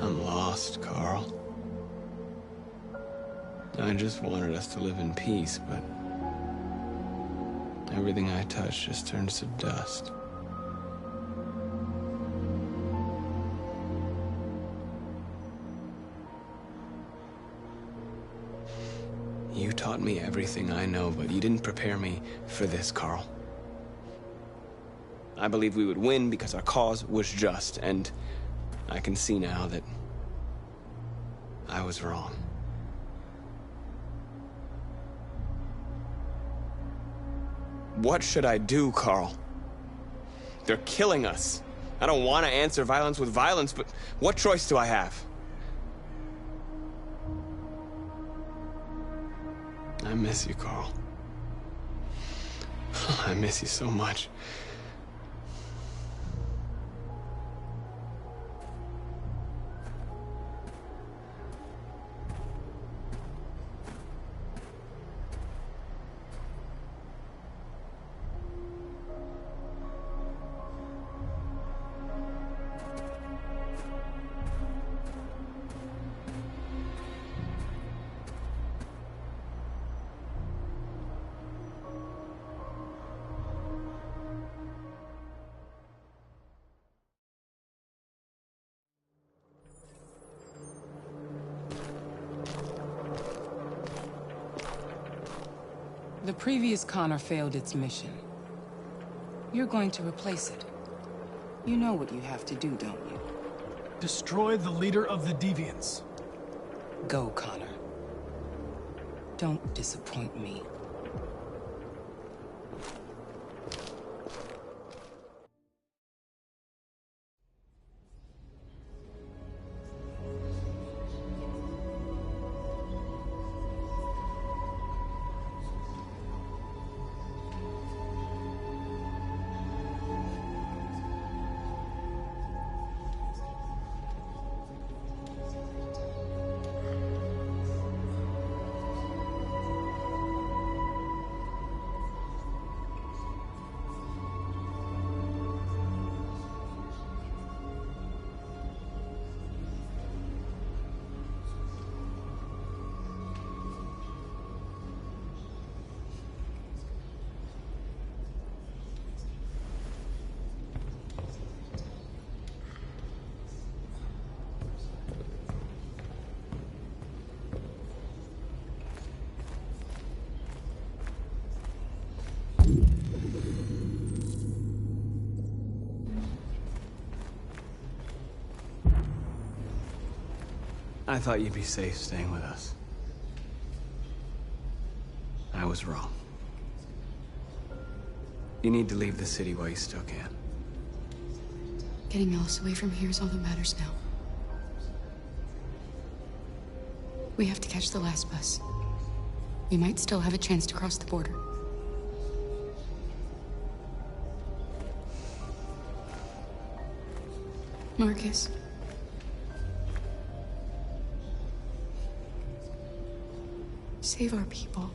S2: I'm lost, Carl. I just wanted us to live in peace, but everything I touch just turns to dust. You taught me everything I know, but you didn't prepare me for this, Carl. I believed we would win because our cause was just, and I can see now that I was wrong. What should I do, Carl? They're killing us. I don't want to answer violence with violence, but what choice do I have? I miss you, Carl. I miss you so much.
S9: The previous Connor failed its mission. You're going to replace it. You know what you have to do, don't you?
S12: Destroy the leader of the Deviants.
S9: Go, Connor. Don't disappoint me.
S2: I thought you'd be safe staying with us. I was wrong. You need to leave the city while you still can.
S19: Getting Alice away from here is all that matters now. We have to catch the last bus. We might still have a chance to cross the border. Marcus. Save our people.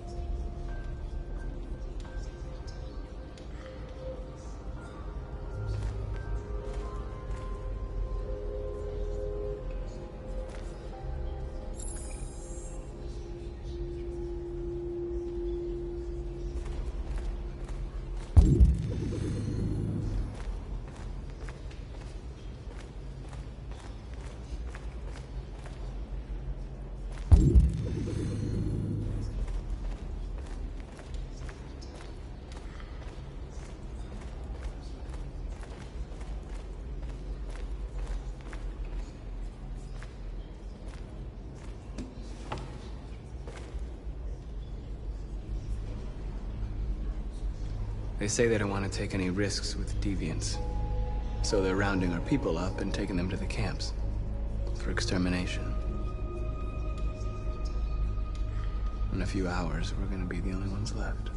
S2: They say they don't want to take any risks with deviants. So they're rounding our people up and taking them to the camps for extermination. In a few hours, we're gonna be the only ones left.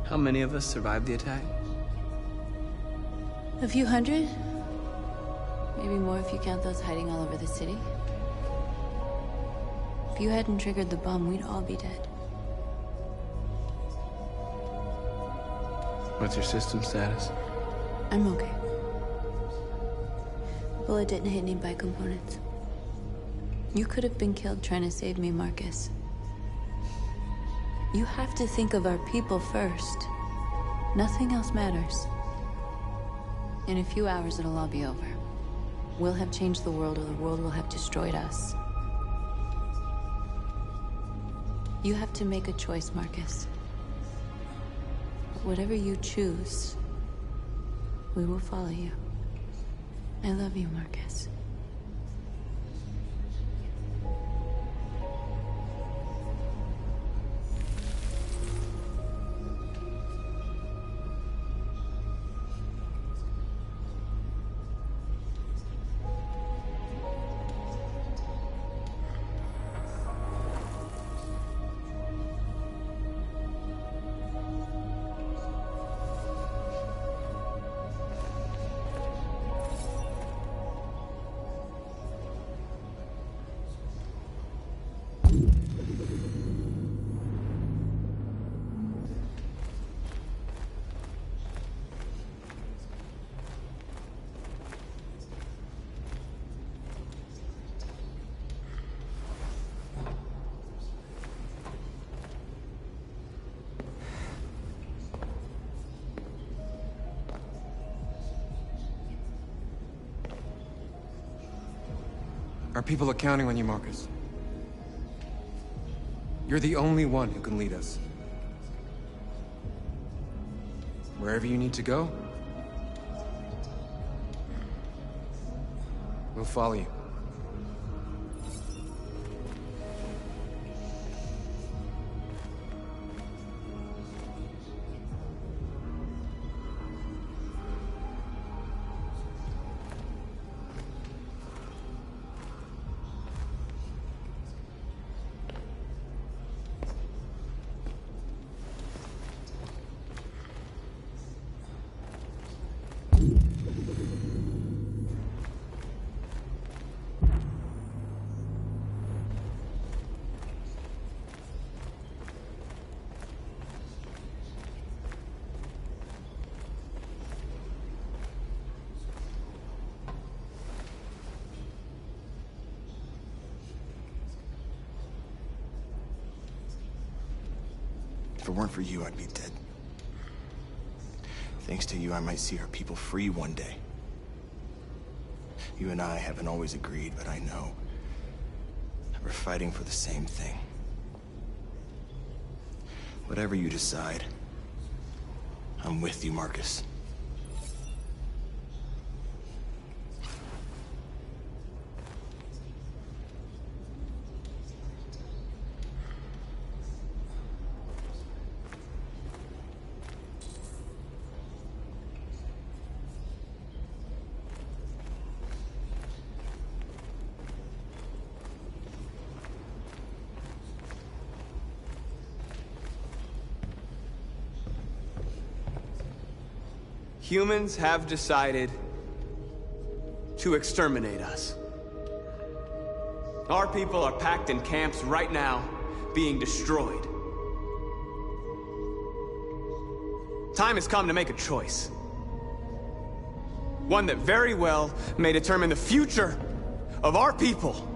S2: How many of us survived the attack?
S8: A few hundred? Maybe more if you count those hiding all over the city. If you hadn't triggered the bomb, we'd all be dead.
S2: What's your system status?
S8: I'm okay. The bullet didn't hit any bike components. You could have been killed trying to save me, Marcus. You have to think of our people first. Nothing else matters. In a few hours, it'll all be over. We'll have changed the world, or the world will have destroyed us. You have to make a choice, Marcus. But whatever you choose, we will follow you. I love you, Marcus.
S1: Our people are counting on you, Marcus. You're the only one who can lead us. Wherever you need to go, we'll follow you.
S5: If it weren't for you, I'd be dead. Thanks to you, I might see our people free one day. You and I haven't always agreed, but I know that we're fighting for the same thing. Whatever you decide, I'm with you, Marcus.
S2: Humans have decided to exterminate us. Our people are packed in camps right now, being destroyed. Time has come to make a choice. One that very well may determine the future of our people.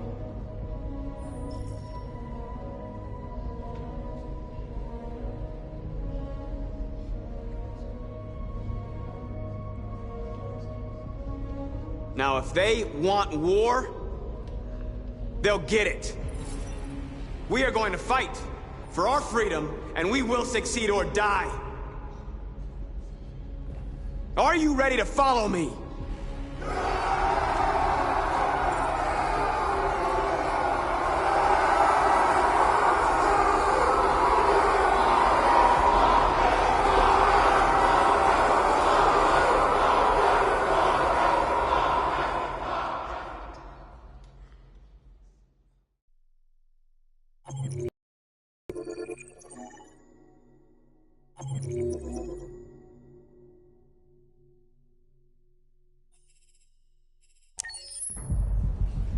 S2: Now, if they want war, they'll get it. We are going to fight for our freedom, and we will succeed or die. Are you ready to follow me?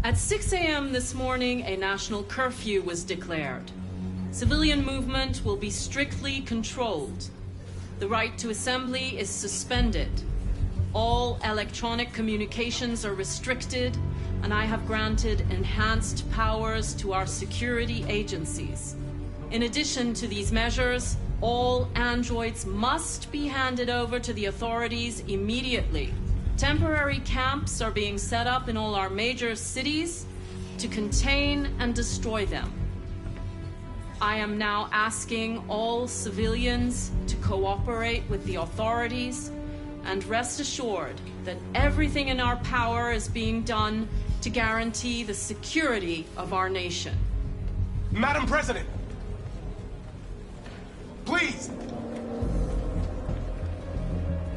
S16: At 6 a.m. this morning, a national curfew was declared. Civilian movement will be strictly controlled. The right to assembly is suspended. All electronic communications are restricted, and I have granted enhanced powers to our security agencies. In addition to these measures, all androids must be handed over to the authorities immediately. Temporary camps are being set up in all our major cities to contain and destroy them. I am now asking all civilians to cooperate with the authorities, and rest assured that everything in our power is being done to guarantee the security of our nation.
S7: Madam President! Please!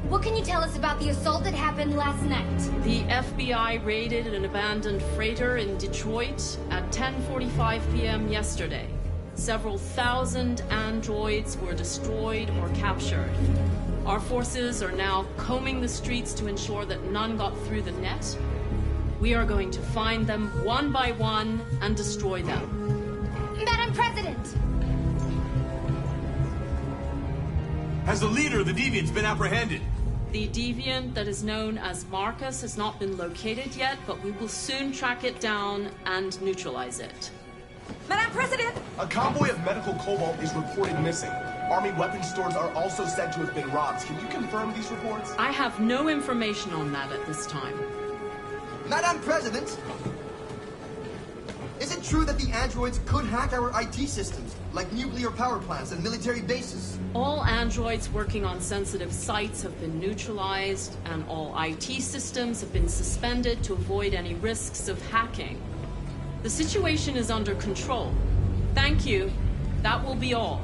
S15: What can you tell us about the assault that happened last night?
S16: The FBI raided an abandoned freighter in Detroit at 10:45 p.m. yesterday. Several thousand androids were destroyed or captured. Our forces are now combing the streets to ensure that none got through the net. We are going to find them one by one and destroy them.
S15: Madam President!
S7: Has the leader of the Deviants been apprehended?
S16: The deviant that is known as Marcus has not been located yet, but we will soon track it down and neutralize it.
S15: Madam President!
S7: A convoy of medical cobalt is reported missing. Army weapons stores are also said to have been robbed. Can you confirm these reports?
S16: I have no information on that at this time.
S23: Madam President! Is it true that the androids could hack our IT systems, like nuclear power plants and military bases?
S16: All androids working on sensitive sites have been neutralized, and all IT systems have been suspended to avoid any risks of hacking. The situation is under control. Thank you. That will be all.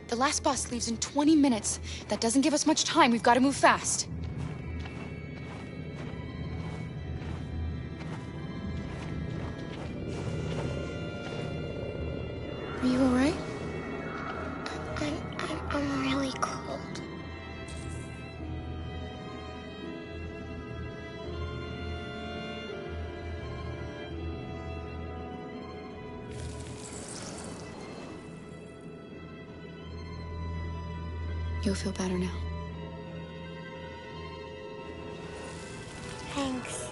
S19: The last bus leaves in 20 minutes. That doesn't give us much time. We've got to move fast. Are you all right?
S15: I'm really cold.
S19: You'll feel better now.
S15: Thanks.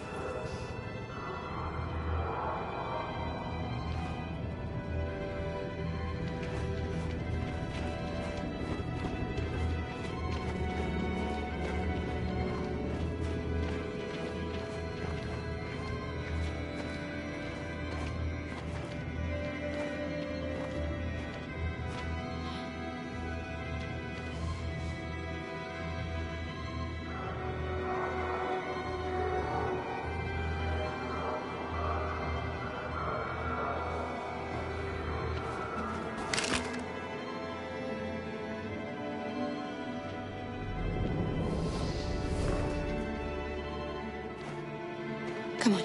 S19: Come on.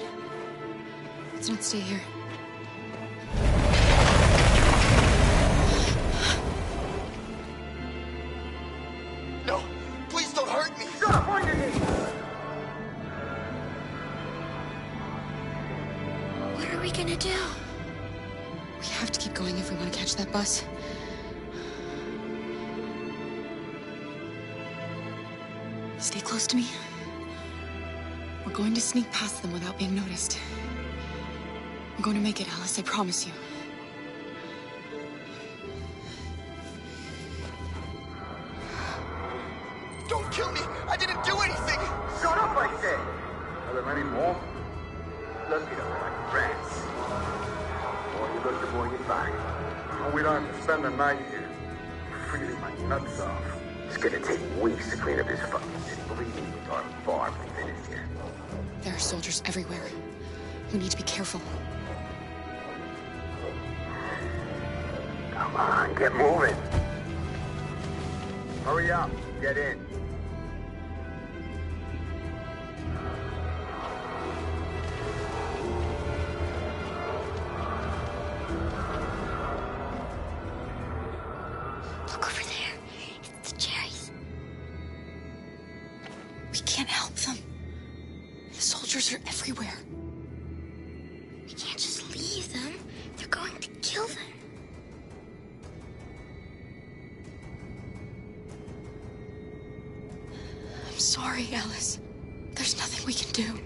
S19: Let's not stay here.
S23: No! Please don't hurt me!
S15: Stop! What are we gonna do?
S19: We have to keep going if we want to catch that bus. Stay close to me. We're going to sneak past them without being noticed. We're going to make it, Alice, I promise you.
S23: Don't kill me! I didn't do anything!
S13: Shut up, I said! Are there many more? Look at them like rats. The more you look, the more you find. And we don't have to spend the night here. Freezing my nuts off. It's gonna take weeks to clean up this fucking city. Believe me, we are far from finished here.
S19: There are soldiers everywhere. We need to be careful.
S13: Come on, get moving. Hurry up, get in.
S15: Look over there. It's the cherries.
S19: We can't help them. The soldiers soldiers are everywhere.
S15: We can't just leave them. They're going to kill them.
S19: I'm sorry, Alice. There's nothing we can do.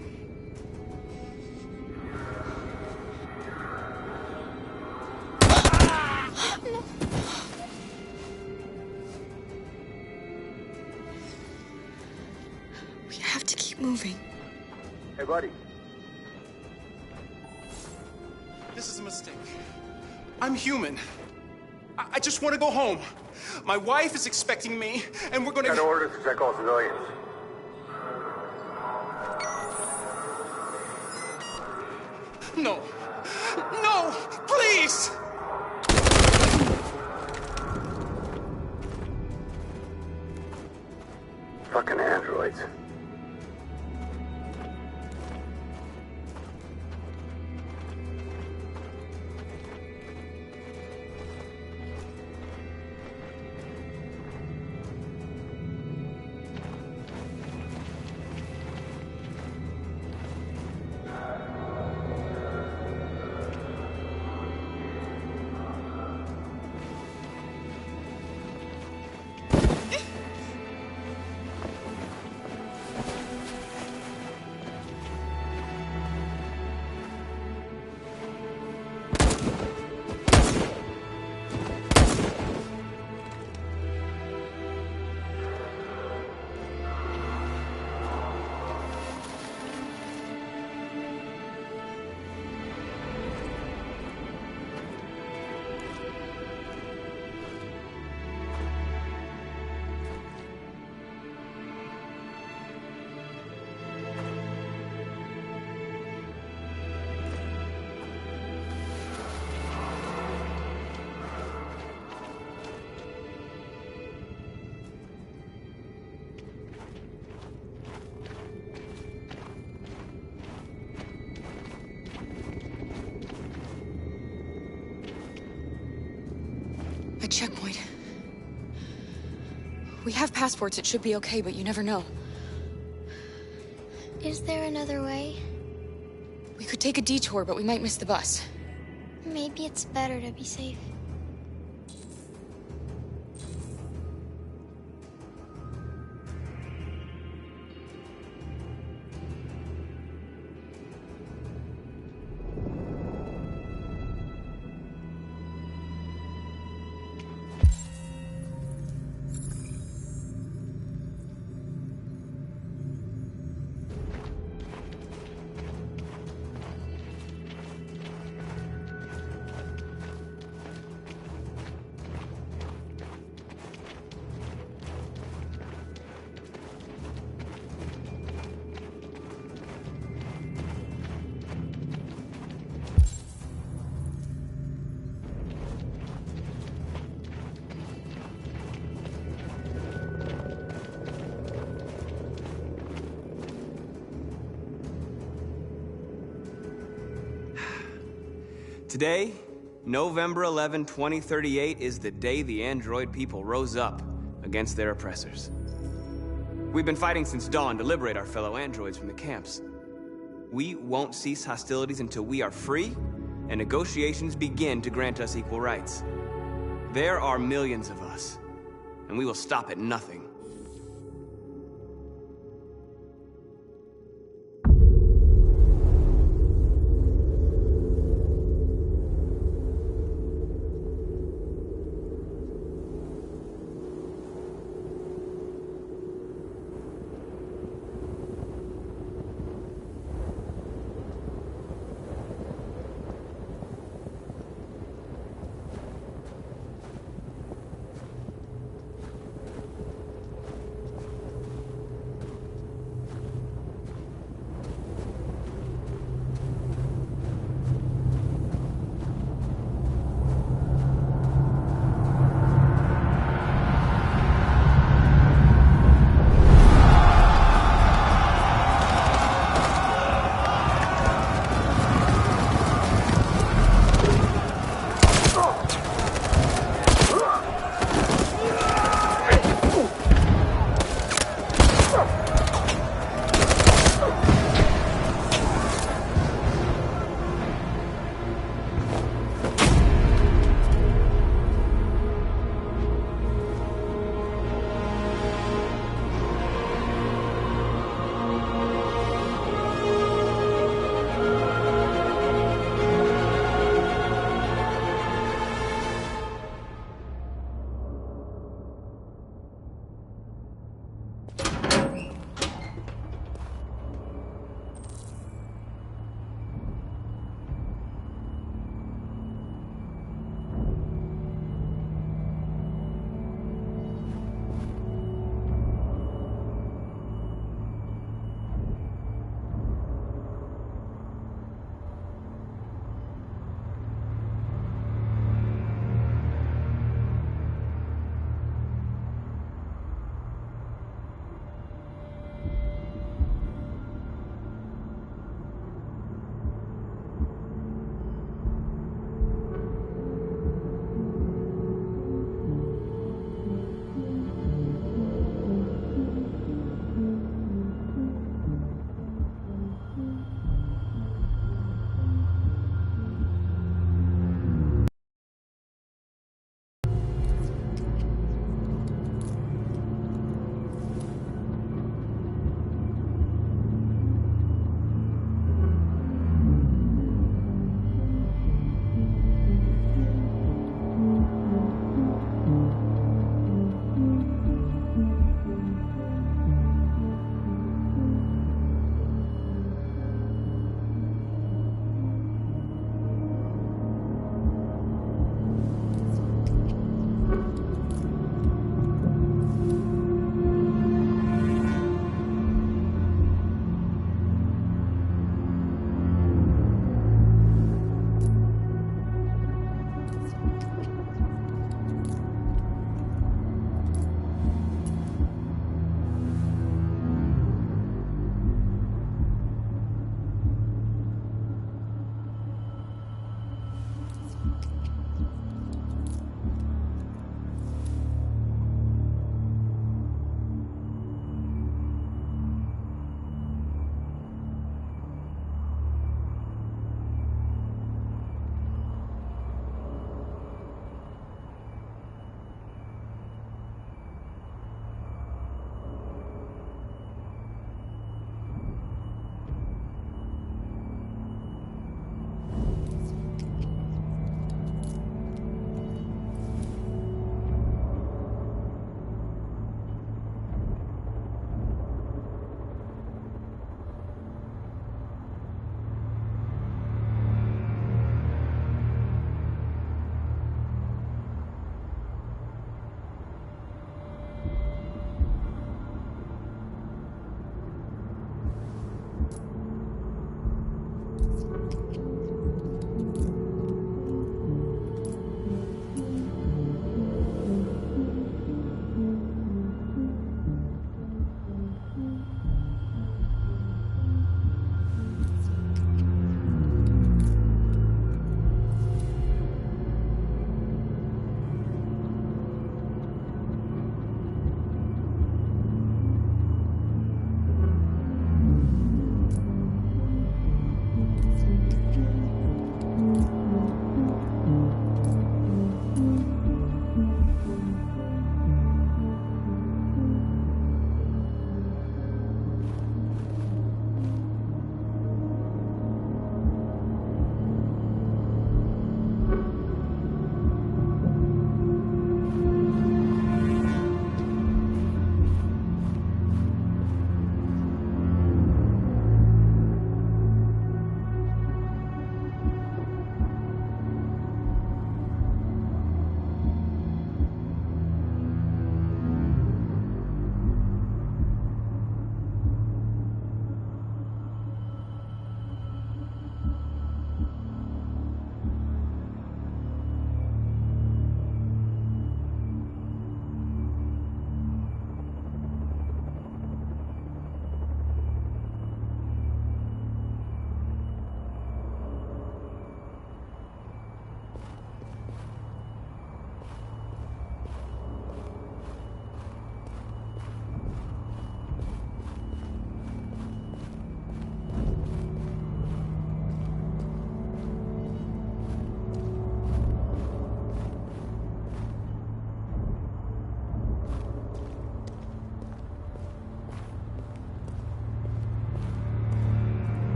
S19: We have to keep moving.
S13: Hey, buddy.
S3: This is a mistake. I'm human. I just want to go home. My wife is expecting me, and we're gonna...
S13: Got orders to check all civilians.
S3: No. No! Please!
S13: Fucking androids.
S19: A checkpoint. We have passports, it should be okay, but you never know.
S15: Is there another way?
S19: We could take a detour, but we might miss the bus.
S15: Maybe it's better to be safe.
S2: Today, November 11, 2038, is the day the android people rose up against their oppressors. We've been fighting since dawn to liberate our fellow androids from the camps. We won't cease hostilities until we are free and negotiations begin to grant us equal rights. There are millions of us, and we will stop at nothing.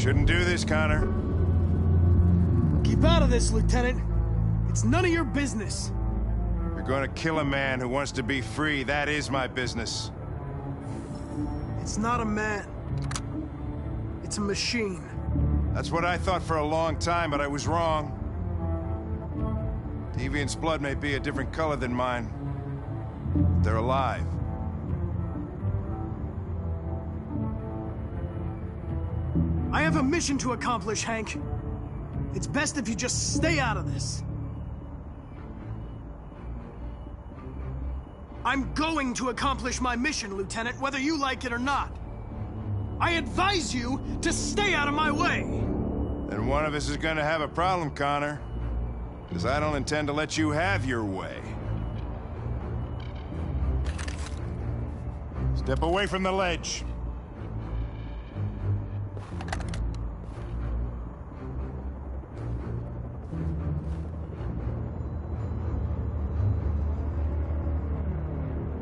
S5: Shouldn't do this, Connor.
S3: Keep out of this, Lieutenant. It's none of your business.
S5: You're gonna kill a man who wants to be free. That is my business.
S3: It's not a man. It's a machine.
S5: That's what I thought for a long time, but I was wrong. Deviant's blood may be a different color than mine. But they're alive.
S3: I have a mission to accomplish, Hank. It's best if you just stay out of this. I'm going to accomplish my mission, Lieutenant, whether you like it or not. I advise you to stay out of my way.
S5: Then one of us is gonna have a problem, Connor. Because I don't intend to let you have your way. Step away from the ledge.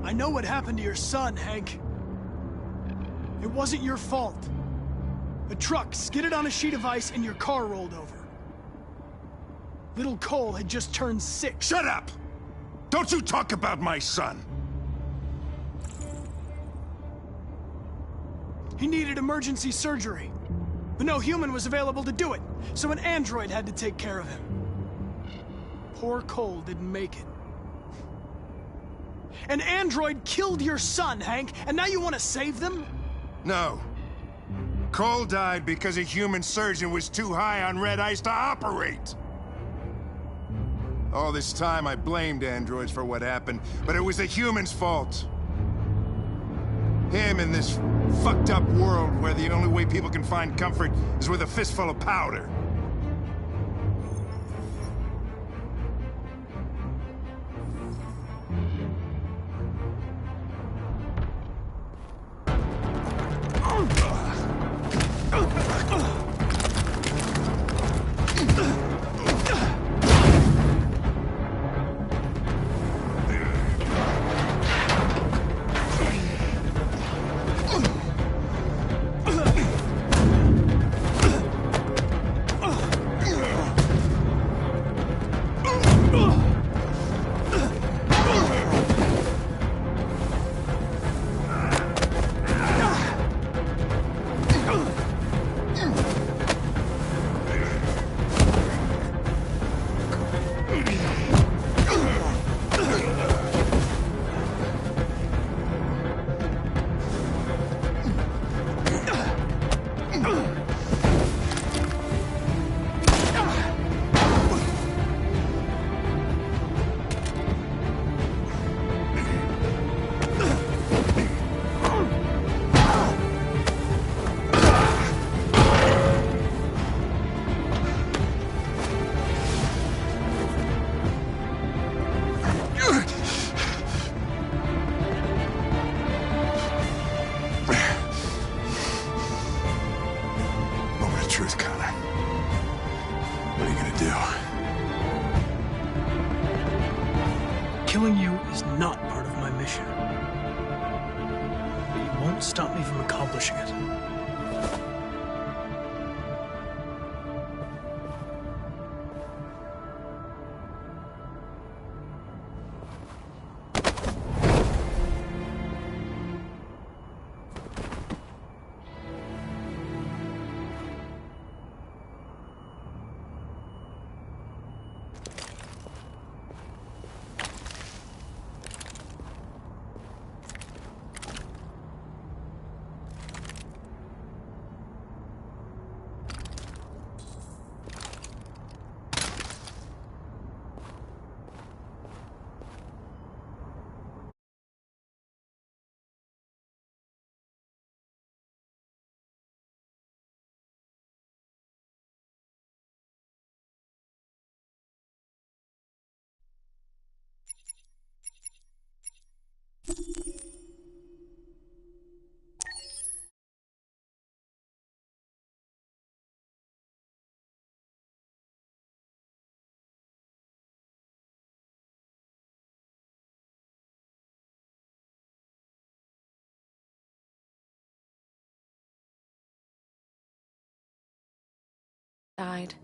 S3: I know what happened to your son, Hank. It wasn't your fault. A truck skidded on a sheet of ice and your car rolled over. Little Cole had just turned 6.
S5: Shut up! Don't you talk about my son!
S3: He needed emergency surgery, but no human was available to do it, so an android had to take care of him. Poor Cole didn't make it. An android killed your son, Hank, and now you want to save them?
S5: No. Cole died because a human surgeon was too high on red ice to operate. All this time I blamed androids for what happened, but it was the humans' fault. Him in this fucked up world where the only way people can find comfort is with a fistful of powder. Truth, Connor. What are you gonna
S3: do? Killing you is not part of my mission. But you won't stop me from accomplishing it.
S19: died.